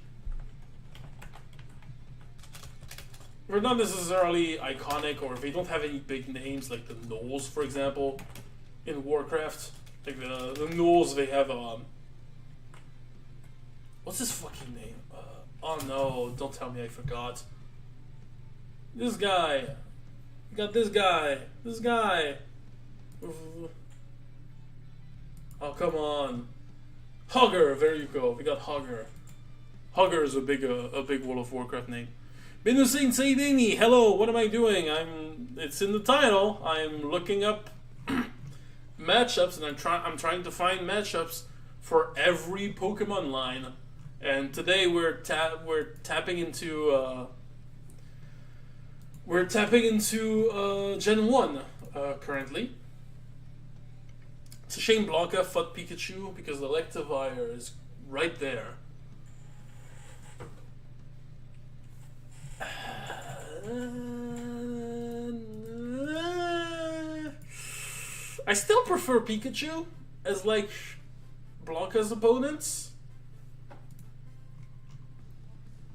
they're not necessarily iconic or they don't have any big names like the Gnolls, for example, in Warcraft. Like the Gnolls, they have what's his fucking name? Oh no! Don't tell me I forgot. This guy. We got this guy. This guy. Oh come on, Hogger. There you go. We got Hogger. Hogger is a big World of Warcraft name. Binu Singh Saidini. Hello. What am I doing? It's in the title. I'm looking up matchups, and I'm trying to find matchups for every Pokemon line. And today we're tapping into Gen 1 currently. It's a shame Blanca fought Pikachu because the Electivire is right there. I still prefer Pikachu as like Blanca's opponents.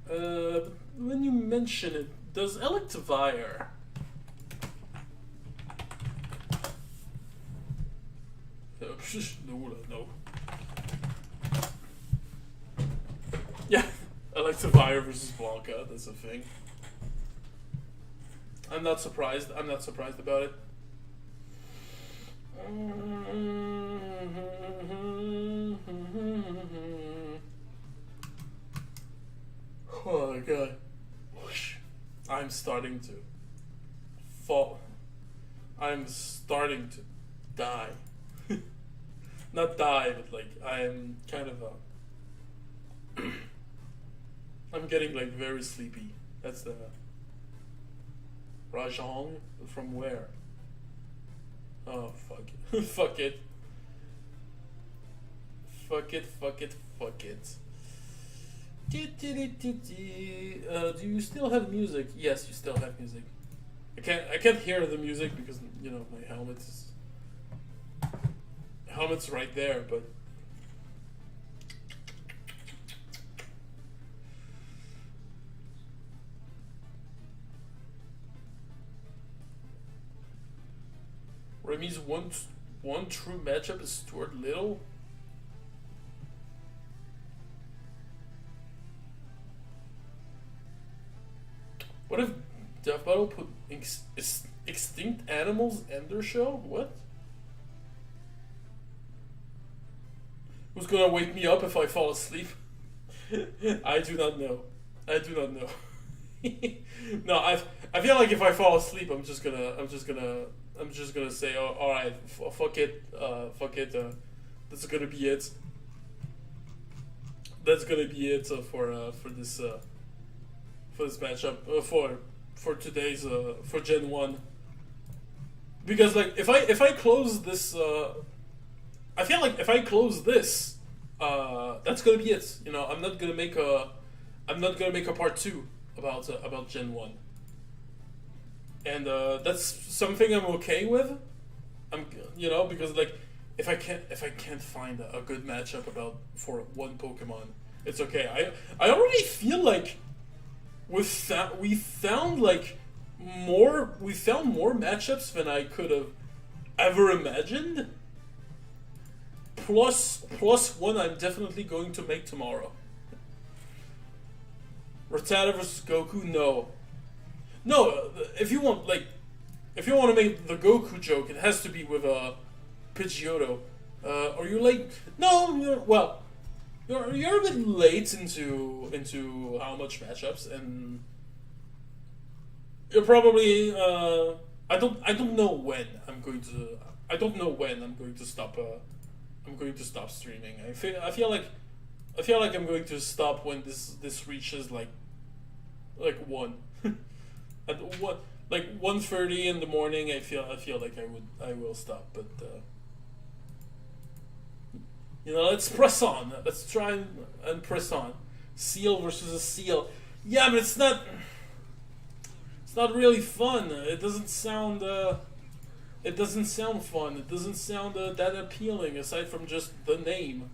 When you mention it, does Electivire? No. Yeah, Electivire versus Blanca, that's a thing. I'm not surprised. I'm not surprised about it. Oh my god. I'm starting to fall. I'm starting to die. Not die, but like I'm kind of I'm getting like very sleepy. That's the Rajong from where? Oh fuck it. Fuck it. Fuck it, fuck it, fuck it. Do you still have music? Yes, you still have music. I can't hear the music because, you know, my helmet's right there, but Remy's one true matchup is Stuart Little. What if Death Battle put extinct animals in their show? What? Who's gonna wake me up if I fall asleep? I do not know. I do not know. No, I feel like if I fall asleep, I'm just gonna say, oh, all right, fuck it, that's gonna be it. That's gonna be it for this matchup for today's for Gen 1. Because like if I close this, I feel like if I close this, that's gonna be it. You know, I'm not gonna make a part 2 about Gen 1. And that's something I'm okay with. Because like if I can't find a good matchup for one Pokemon, it's okay. I already feel like we found more matchups than I could have ever imagined. Plus one I'm definitely going to make tomorrow. Rattata versus Goku, no. If you want to make the Goku joke, it has to be with Pidgeotto. Are you late? No, you're a bit late into how much matchups, and you're probably I don't know when I'm going to stop streaming. I feel like I'm going to stop when this reaches like 1. At 1:30 in the morning, I feel like I will stop, but let's press on. Let's try and press on. Seal versus a seal. Yeah, but it's not really fun. It doesn't sound fun. It doesn't sound that appealing aside from just the name.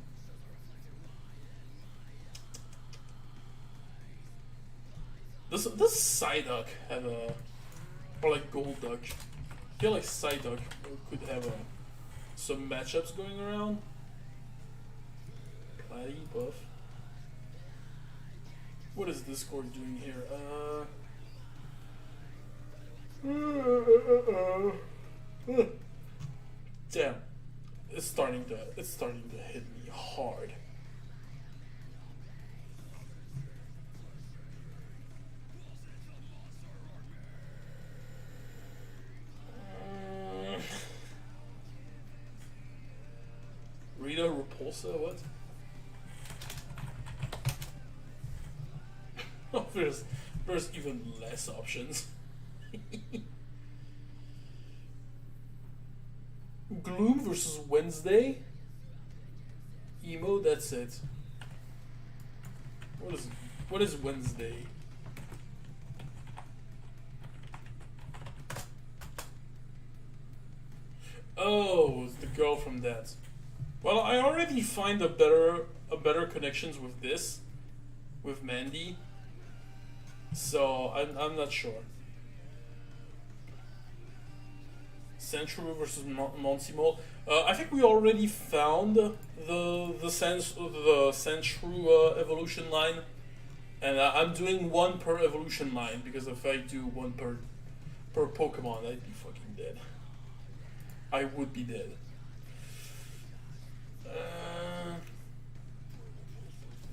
Does Psyduck have or like Golduck? I feel like Psyduck could have some matchups going around. Platy buff. What is Discord doing here? Damn, it's starting to hit me hard. Rita Repulsa, what? Oh, there's even less options. Gloom versus Wednesday. Emo, that's it. What is Wednesday? Oh, it's the girl from that. Well, I already find a better connections with this, with Mandy. So I'm not sure. Central versus Monsignor. I think we already found the Central evolution line, and I'm doing one per evolution line because if I do one per Pokemon, I'd be fucking dead. I would be dead.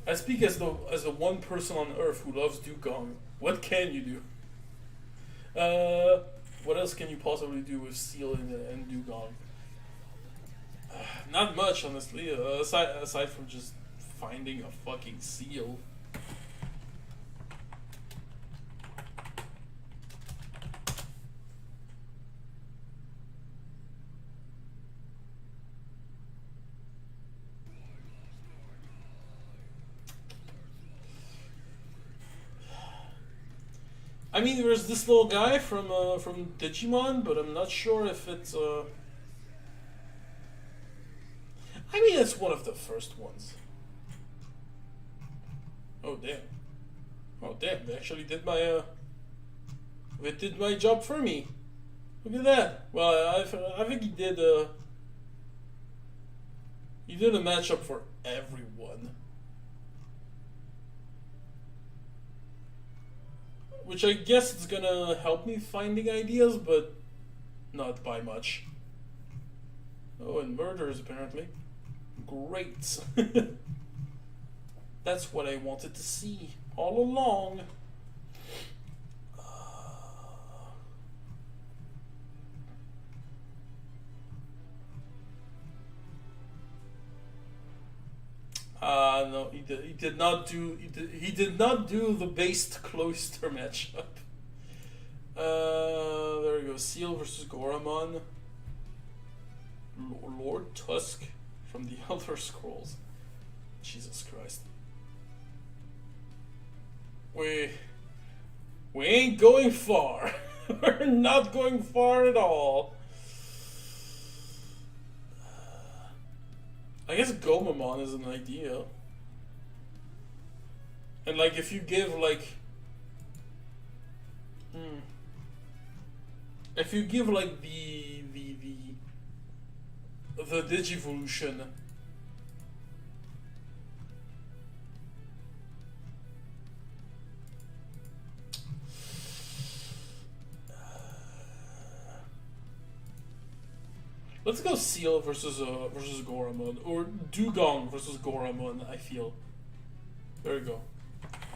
I speak as the one person on Earth who loves Dugong. What can you do? What else can you possibly do with Seal and Dugong? Not much, honestly. Aside from just finding a fucking seal. I mean, there's this little guy from Digimon, but I'm not sure if it's. I mean, it's one of the first ones. Oh damn! Oh damn! They actually did my they did my job for me. Look at that. Well, I think he did. He did a matchup for everyone. Which I guess it's gonna help me finding ideas, but not by much. Oh, and murders apparently. Great. That's what I wanted to see all along. No, he did not do the based cloister matchup. There we go. Seal versus Goramon. Lord Tusk from the Elder Scrolls. Jesus Christ. We ain't going far. We're not going far at all. I guess Gomamon is an idea. And like if you give like if you give like the Digivolution let's go Seal versus Goramon, or Dugong versus Goramon. I feel. There we go.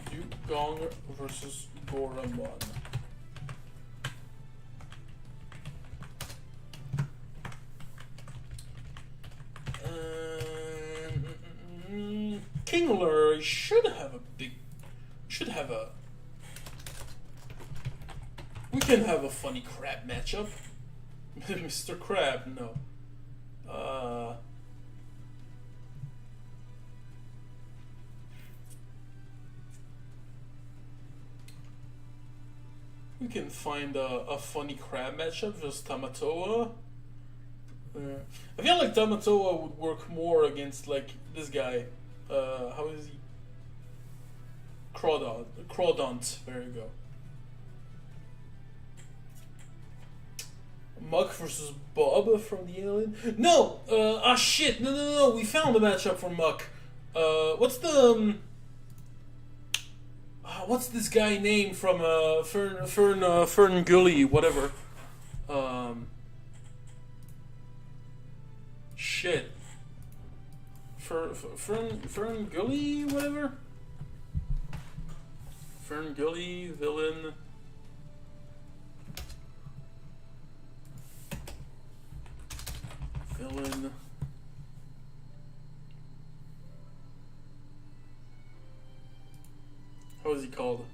Dugong versus Goramon. Kingler should have a big. We can have a funny crab matchup. Mr. Crab, no. We can find a funny crab matchup, just Tamatoa. I feel like Tamatoa would work more against like this guy. How is he? Crawdont. There you go. Muck versus Bob from the Alien. No! Shit! No. We found a matchup for Muck. What's the what's this guy name from Fern Gully, whatever. Shit. Fern Gully, whatever. Fern Gully villain. How is he called?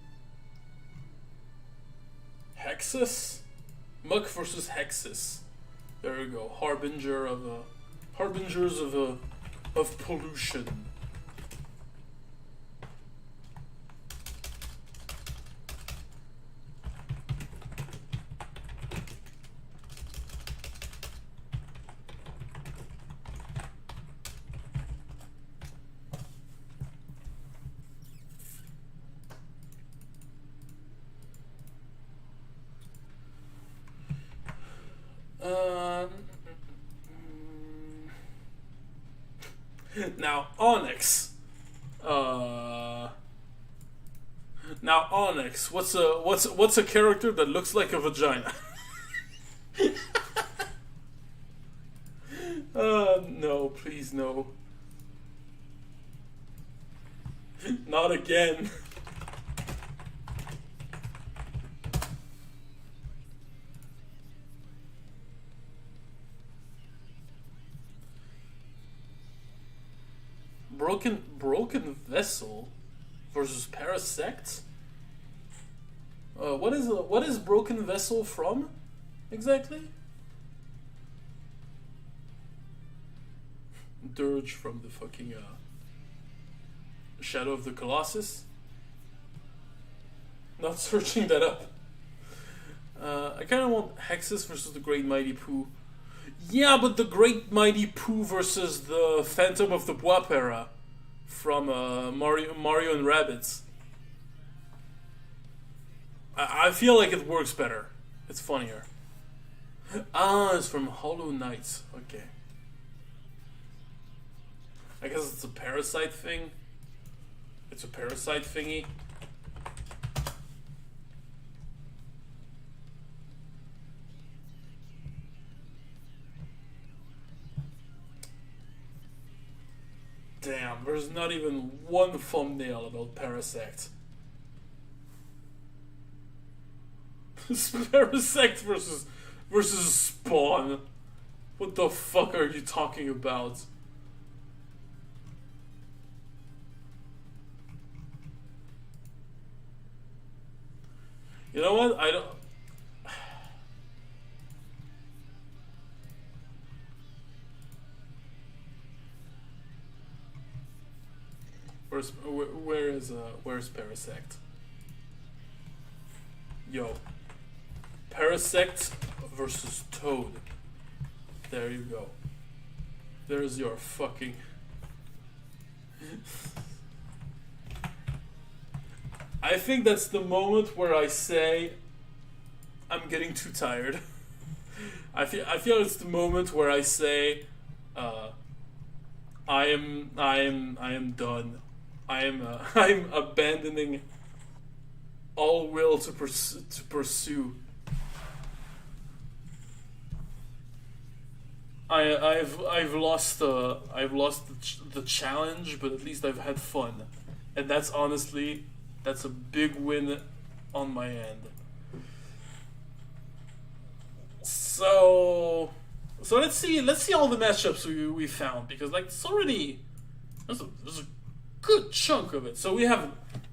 Hexus? Muck versus Hexus. There we go. Harbingers of pollution. Um, now Onyx. Now Onyx. What's a character that looks like a vagina? No, please no. Not again. Broken Vessel versus Parasect. What is Broken Vessel from exactly? Dirge from the fucking Shadow of the Colossus. Not searching that up. I kind of want Hexus versus the Great Mighty Pooh. Yeah, but the Great Mighty Pooh versus the Phantom of the Bois from Mario and Rabbids. I feel like it works better. It's funnier. Ah, it's from Hollow Knight. Okay. I guess it's a parasite thing. It's a parasite thingy. Damn, there's not even one thumbnail about Parasect. Parasect versus Spawn. What the fuck are you talking about? You know what? I don't. Where's Parasect? Yo, Parasect versus Toad. There you go. There's your fucking. I think that's the moment where I say, I'm getting too tired. I feel it's the moment where I say, I am done. I'm abandoning all will to pursue. I've lost the challenge, but at least I've had fun, and that's a big win on my end. So let's see all the matchups we found, because like it's already there's a good chunk of it. So we have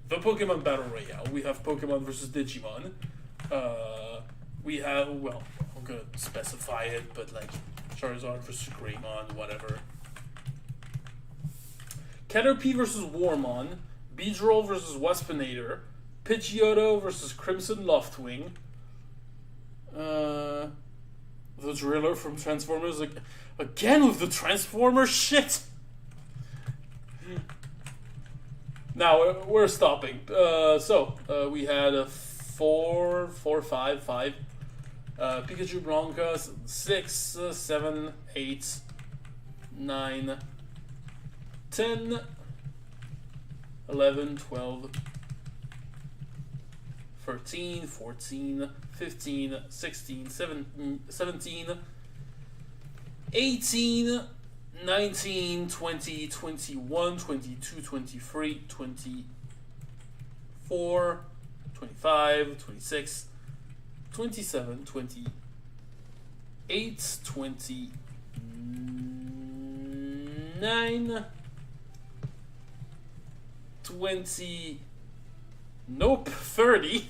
the Pokemon Battle Royale. We have Pokemon versus Digimon. We have, well, I'm gonna specify it, but like Charizard versus Greymon, whatever. Caterpie versus Warmon. Beedrill versus Waspinator. Pidgeotto versus Crimson Loftwing. The Driller from Transformers, like, again with the Transformer shit. Now we're stopping. We had a 4, 5, 5. Pikachu Bronca 6, 7, 8, 9, 10, 11, 12, 13, 14, 15, 16, 17, 18, 19, 20, 21, 22, 23, 24, 25, 26, 27, 28, 29, 20, nope, 30,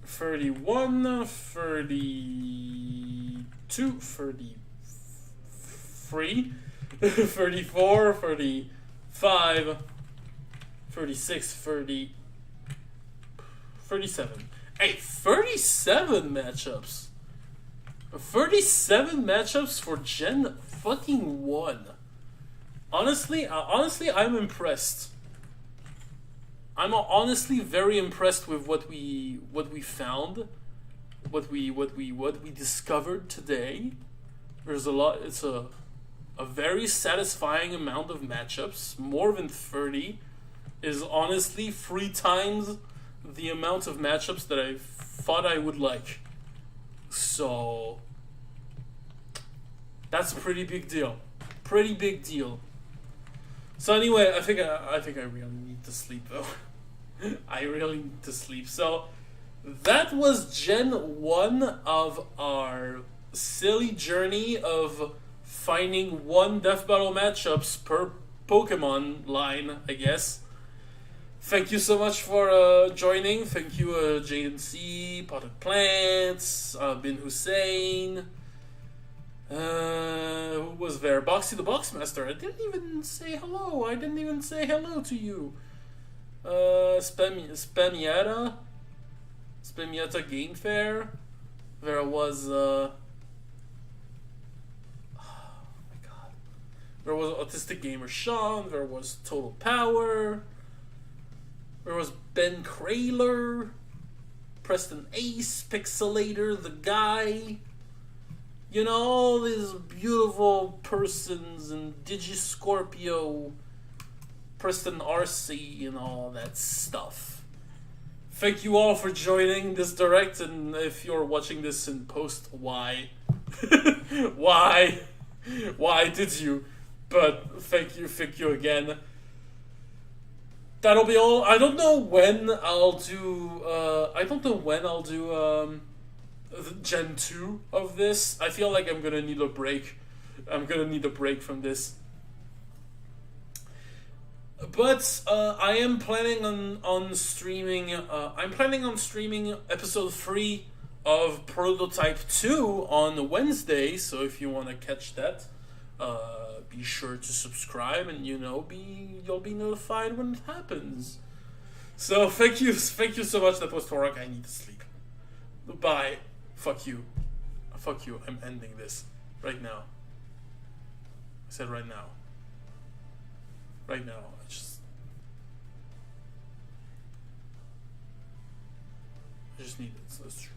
31, 32, 33, 34, 35, 36, 37. Hey, 37 matchups. 37 matchups for Gen fucking 1. Honestly, I'm impressed. I'm honestly very impressed with what we found. what we discovered today. There's a lot. It's a very satisfying amount of matchups. More than 30 is honestly 3 times the amount of matchups that I thought I would like. So that's a pretty big deal. Pretty big deal. So anyway, I think I really need to sleep though. I really need to sleep. So that was Gen 1 of our silly journey of finding 1 Death Battle matchups per Pokemon line, I guess. Thank you so much for joining. Thank you, JNC, Potted Plants, Bin Hussein. Who was there? Boxy the Boxmaster. I didn't even say hello. I didn't even say hello to you. Spamietta Game Fair. There was oh my god. There was Autistic Gamer Sean. There was Total Power. There was Ben Krayler, Preston Ace, Pixelator, the guy. You know, all these beautiful persons, and Digiscorpio, Preston RC, and all that stuff. Thank you all for joining this direct, and if you're watching this in post, why? Why did you? But thank you again. That'll be all. I don't know when I'll do. Gen 2 of this. I feel like I'm gonna need a break. I'm gonna need a break from this. But I am planning on streaming. I'm planning on streaming episode 3 of Prototype 2 on Wednesday. So if you want to catch that, be sure to subscribe, and you'll be notified when it happens. So thank you so much. That was Torok. I need to sleep. Bye. Fuck you. I'm ending this right now. I said right now. Right now. I just need it. So that's true.